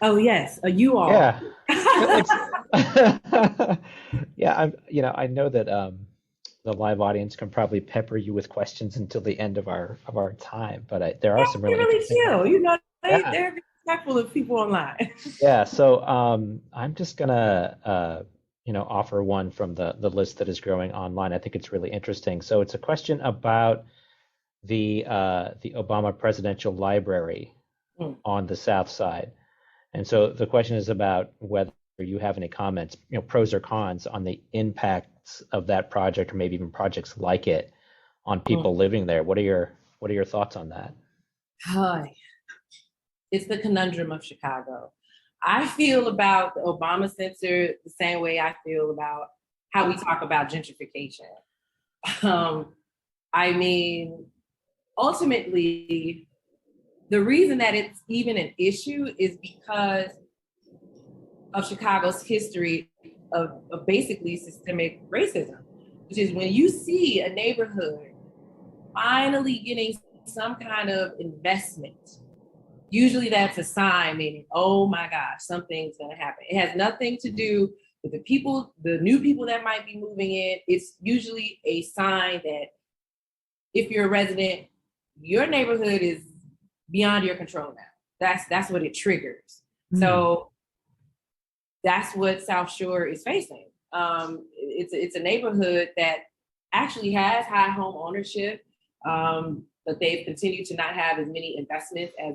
Oh yes, you all. Yeah. Yeah, I know that the live audience can probably pepper you with questions until the end of our time, but there are some really chill. You know, Yeah. they're respectful of people online. Yeah, so I'm just gonna offer one from the list that is growing online. I think it's really interesting. So it's a question about the Obama Presidential Library on the South Side. And so the question is about whether you have any comments, pros or cons on the impacts of that project, or maybe even projects like it, on people living there. What are your thoughts on that? Hi. It's the conundrum of Chicago. I feel about the Obama Center the same way I feel about how we talk about gentrification. I mean, ultimately, the reason that it's even an issue is because of Chicago's history of basically systemic racism, which is when you see a neighborhood finally getting some kind of investment, usually that's a sign meaning, oh my gosh, something's gonna happen. It has nothing to do with the new people that might be moving in. It's usually a sign that if you're a resident, your neighborhood is beyond your control now. That's what it triggers. So that's what South Shore is facing. It's a neighborhood that actually has high home ownership, but they've continued to not have as many investments as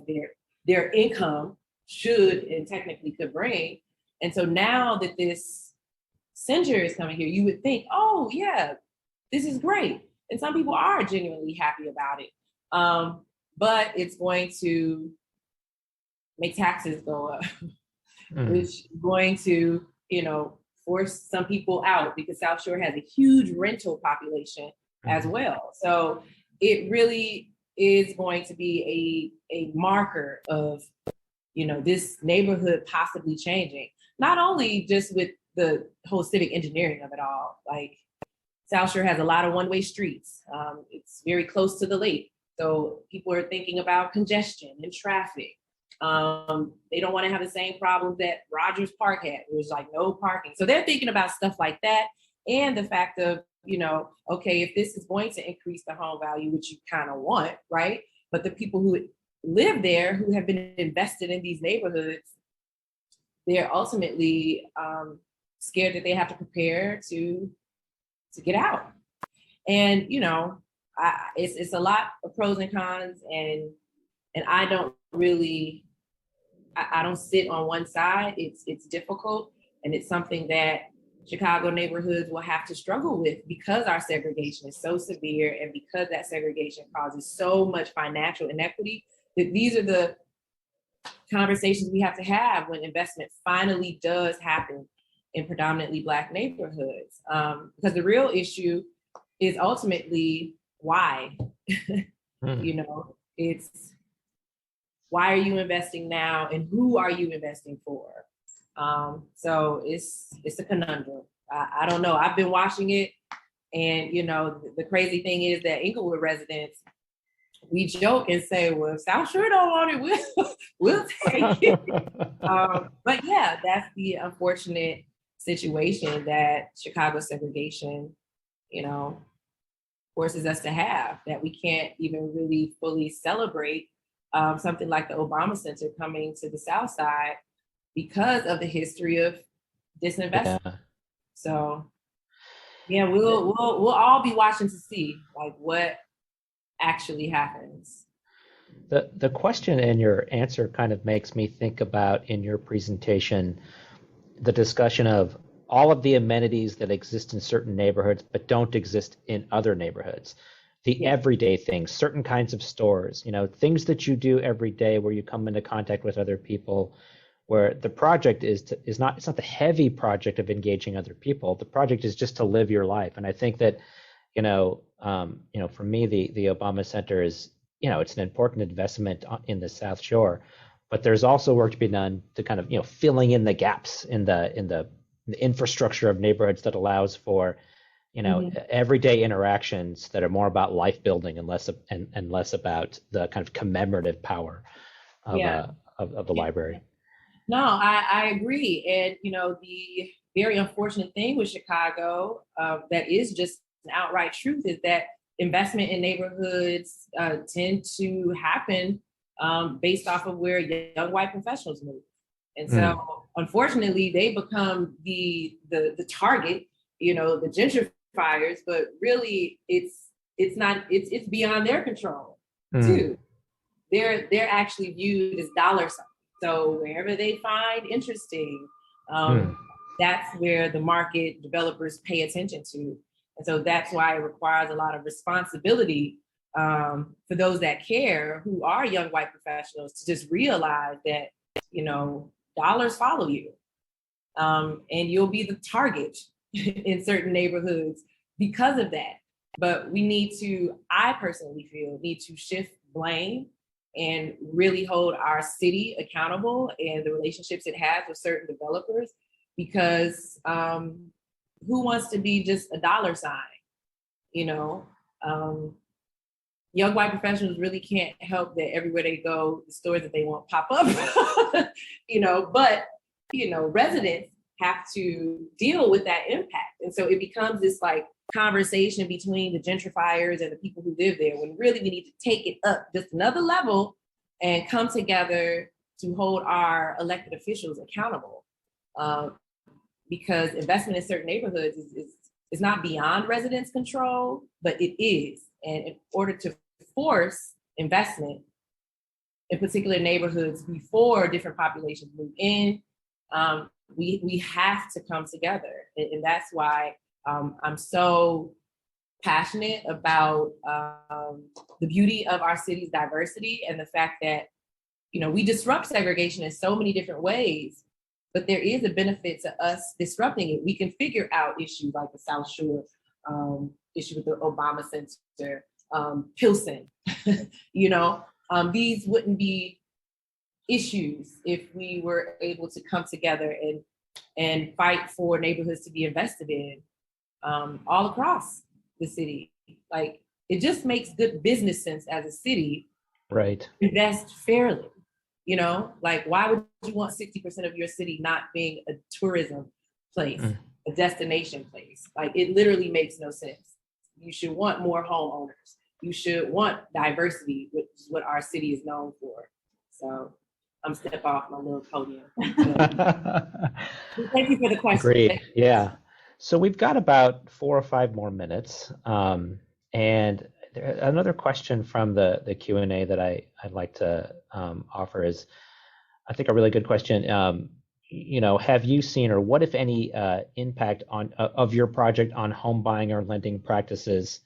their income should and technically could bring. And so now that this center is coming here, you would think, oh yeah, this is great. And some people are genuinely happy about it. But it's going to make taxes go up, which is going to, force some people out because South Shore has a huge rental population as well. So it really is going to be a marker of, this neighborhood possibly changing, not only just with the whole civic engineering of it all. Like South Shore has a lot of one-way streets. It's very close to the lake. So people are thinking about congestion and traffic. They don't want to have the same problems that Rogers Park had. There's like no parking. So they're thinking about stuff like that. And the fact of, okay, if this is going to increase the home value, which you kind of want, right? But the people who live there, who have been invested in these neighborhoods, they're ultimately scared that they have to prepare to get out. And, it's a lot of pros and cons, and I don't really, I don't sit on one side. It's difficult, and it's something that Chicago neighborhoods will have to struggle with because our segregation is so severe, and because that segregation causes so much financial inequity, that these are the conversations we have to have when investment finally does happen in predominantly Black neighborhoods. Because the real issue is ultimately why. It's why are you investing now, and who are you investing for? So it's a conundrum. I don't know. I've been watching it, and the crazy thing is that Inglewood residents, we joke and say, well, if South Shore don't want it, we'll take it. But yeah, that's the unfortunate situation that Chicago segregation, forces us to have, that we can't even really fully celebrate something like the Obama Center coming to the South Side because of the history of disinvestment. Yeah. So yeah, we'll all be watching to see like what actually happens. The question in your answer kind of makes me think about, in your presentation, the discussion of all of the amenities that exist in certain neighborhoods but don't exist in other neighborhoods. The everyday things, certain kinds of stores, things that you do every day where you come into contact with other people, where the project it's not the heavy project of engaging other people. The project is just to live your life. And I think that, for me, the Obama Center is, it's an important investment in the South Shore, but there's also work to be done to kind of, filling in the gaps in the infrastructure of neighborhoods that allows for, everyday interactions that are more about life building and less about the kind of commemorative power of the library. No, I agree. And, the very unfortunate thing with Chicago that is just an outright truth is that investment in neighborhoods tend to happen based off of where young white professionals move. And so, unfortunately, they become the target, the gentrifiers, but really it's beyond their control too. They're actually viewed as dollar signs. So wherever they find interesting, that's where the market developers pay attention to. And so that's why it requires a lot of responsibility for those that care, who are young white professionals, to just realize that, dollars follow you. And you'll be the target in certain neighborhoods because of that. But I personally feel, need to shift blame and really hold our city accountable and the relationships it has with certain developers, because who wants to be just a dollar sign? Young white professionals really can't help that everywhere they go, the stores that they want pop up, but residents have to deal with that impact. And so it becomes this like conversation between the gentrifiers and the people who live there, when really we need to take it up just another level and come together to hold our elected officials accountable. Because investment in certain neighborhoods is not beyond residents' control, but it is. And in order to force investment in particular neighborhoods before different populations move in, we have to come together. And that's why I'm so passionate about the beauty of our city's diversity, and the fact that, we disrupt segregation in so many different ways, but there is a benefit to us disrupting it. We can figure out issues like the South Shore issue with the Obama Center, Pilsen, these wouldn't be issues if we were able to come together and fight for neighborhoods to be invested in all across the city. Like, it just makes good business sense as a city. Right. Invest fairly. You know, like why would you want 60% of your city not being a tourism place, a destination place? Like it literally makes no sense. You should want more homeowners. You should want diversity, which is what our city is known for. So I'm step off my little podium. Thank you for the question. Agreed. Yeah. So we've got about 4 or 5 more minutes. And another question from the Q&A that I'd like to offer is, I think a really good question. You know, have you seen, or what if any impact of your project on home buying or lending practices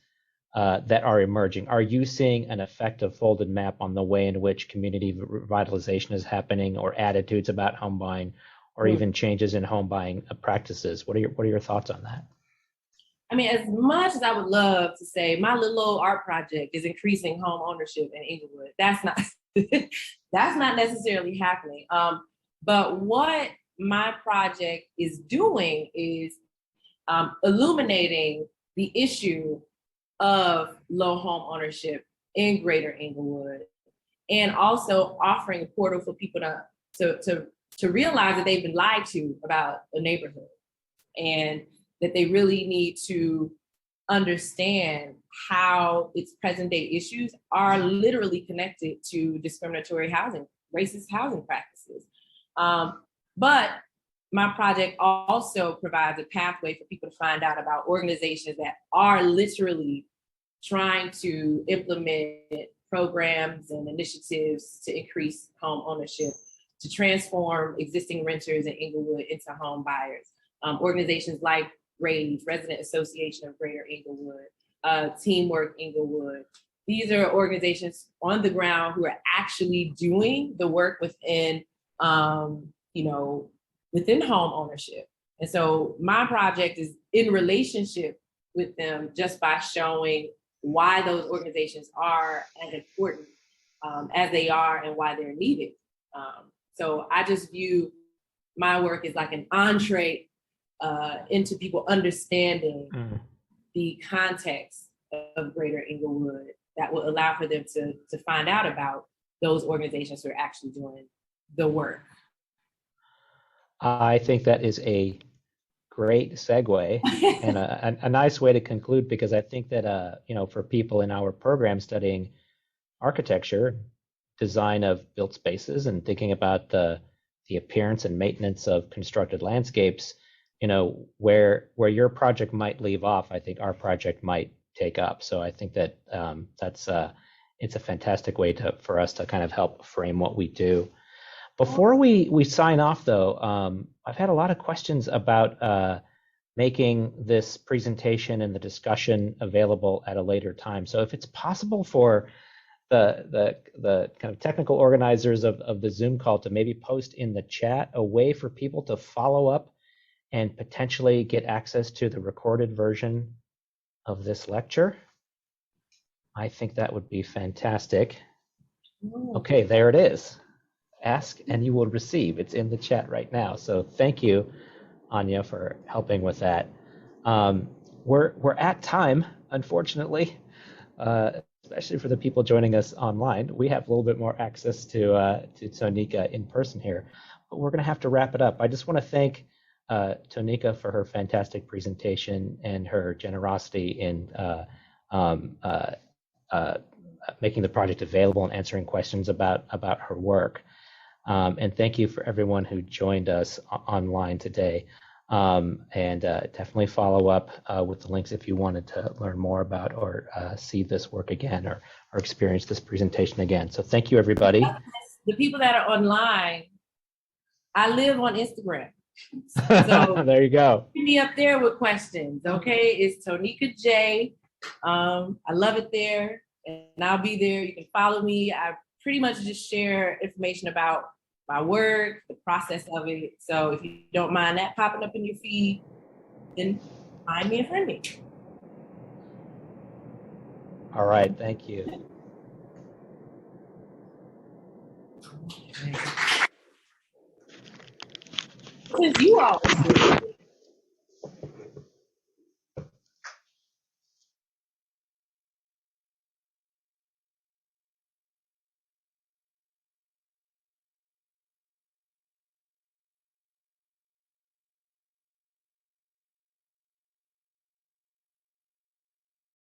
that are emerging? Are you seeing an effect of folded map on the way in which community revitalization is happening, or attitudes about home buying, or even changes in home buying practices? What are your thoughts on that? I mean, as much as I would love to say my little old art project is increasing home ownership in Inglewood, that's not that's not necessarily happening. But what my project is doing is illuminating the issue of low home ownership in Greater Inglewood, and also offering a portal for people to realize that they've been lied to about a neighborhood, and that they really need to understand how its present day issues are literally connected to discriminatory housing, racist housing practices. But my project also provides a pathway for people to find out about organizations that are literally trying to implement programs and initiatives to increase home ownership, to transform existing renters in Inglewood into home buyers. Organizations like Grayce, Resident Association of Greater Inglewood, Teamwork Inglewood. These are organizations on the ground who are actually doing the work within, within home ownership. And so my project is in relationship with them just by showing why those organizations are as important as they are and why they're needed. So I just view my work as like an entree into people understanding the context of Greater Inglewood that will allow for them to find out about those organizations who are actually doing the work. I think that is a great segue and a nice way to conclude, because I think that, for people in our program studying architecture, design of built spaces, and thinking about the appearance and maintenance of constructed landscapes, where your project might leave off, I think our project might take up. So I think that it's a fantastic way for us to kind of help frame what we do. Before we sign off, though, I've had a lot of questions about making this presentation and the discussion available at a later time. So if it's possible for the kind of technical organizers of the Zoom call to maybe post in the chat a way for people to follow up and potentially get access to the recorded version of this lecture, I think that would be fantastic. Okay, there it is. Ask and you will receive. It's in the chat right now. So thank you, Anya, for helping with that. We're at time, unfortunately, especially for the people joining us online. We have a little bit more access to Tonika in person here, but we're going to have to wrap it up. I just want to thank Tonika for her fantastic presentation and her generosity in making the project available and answering questions about her work. And thank you for everyone who joined us online today. And definitely follow up with the links if you wanted to learn more about or see this work again or experience this presentation again. So thank you, everybody. The people that are online, I live on Instagram. So there you go. Hit me up there with questions, okay? It's Tonika J. I love it there, and I'll be there. You can follow me. I pretty much just share information about my work, the process of it. So if you don't mind that popping up in your feed, then find me and friend me. All right, thank you. Since you always do it.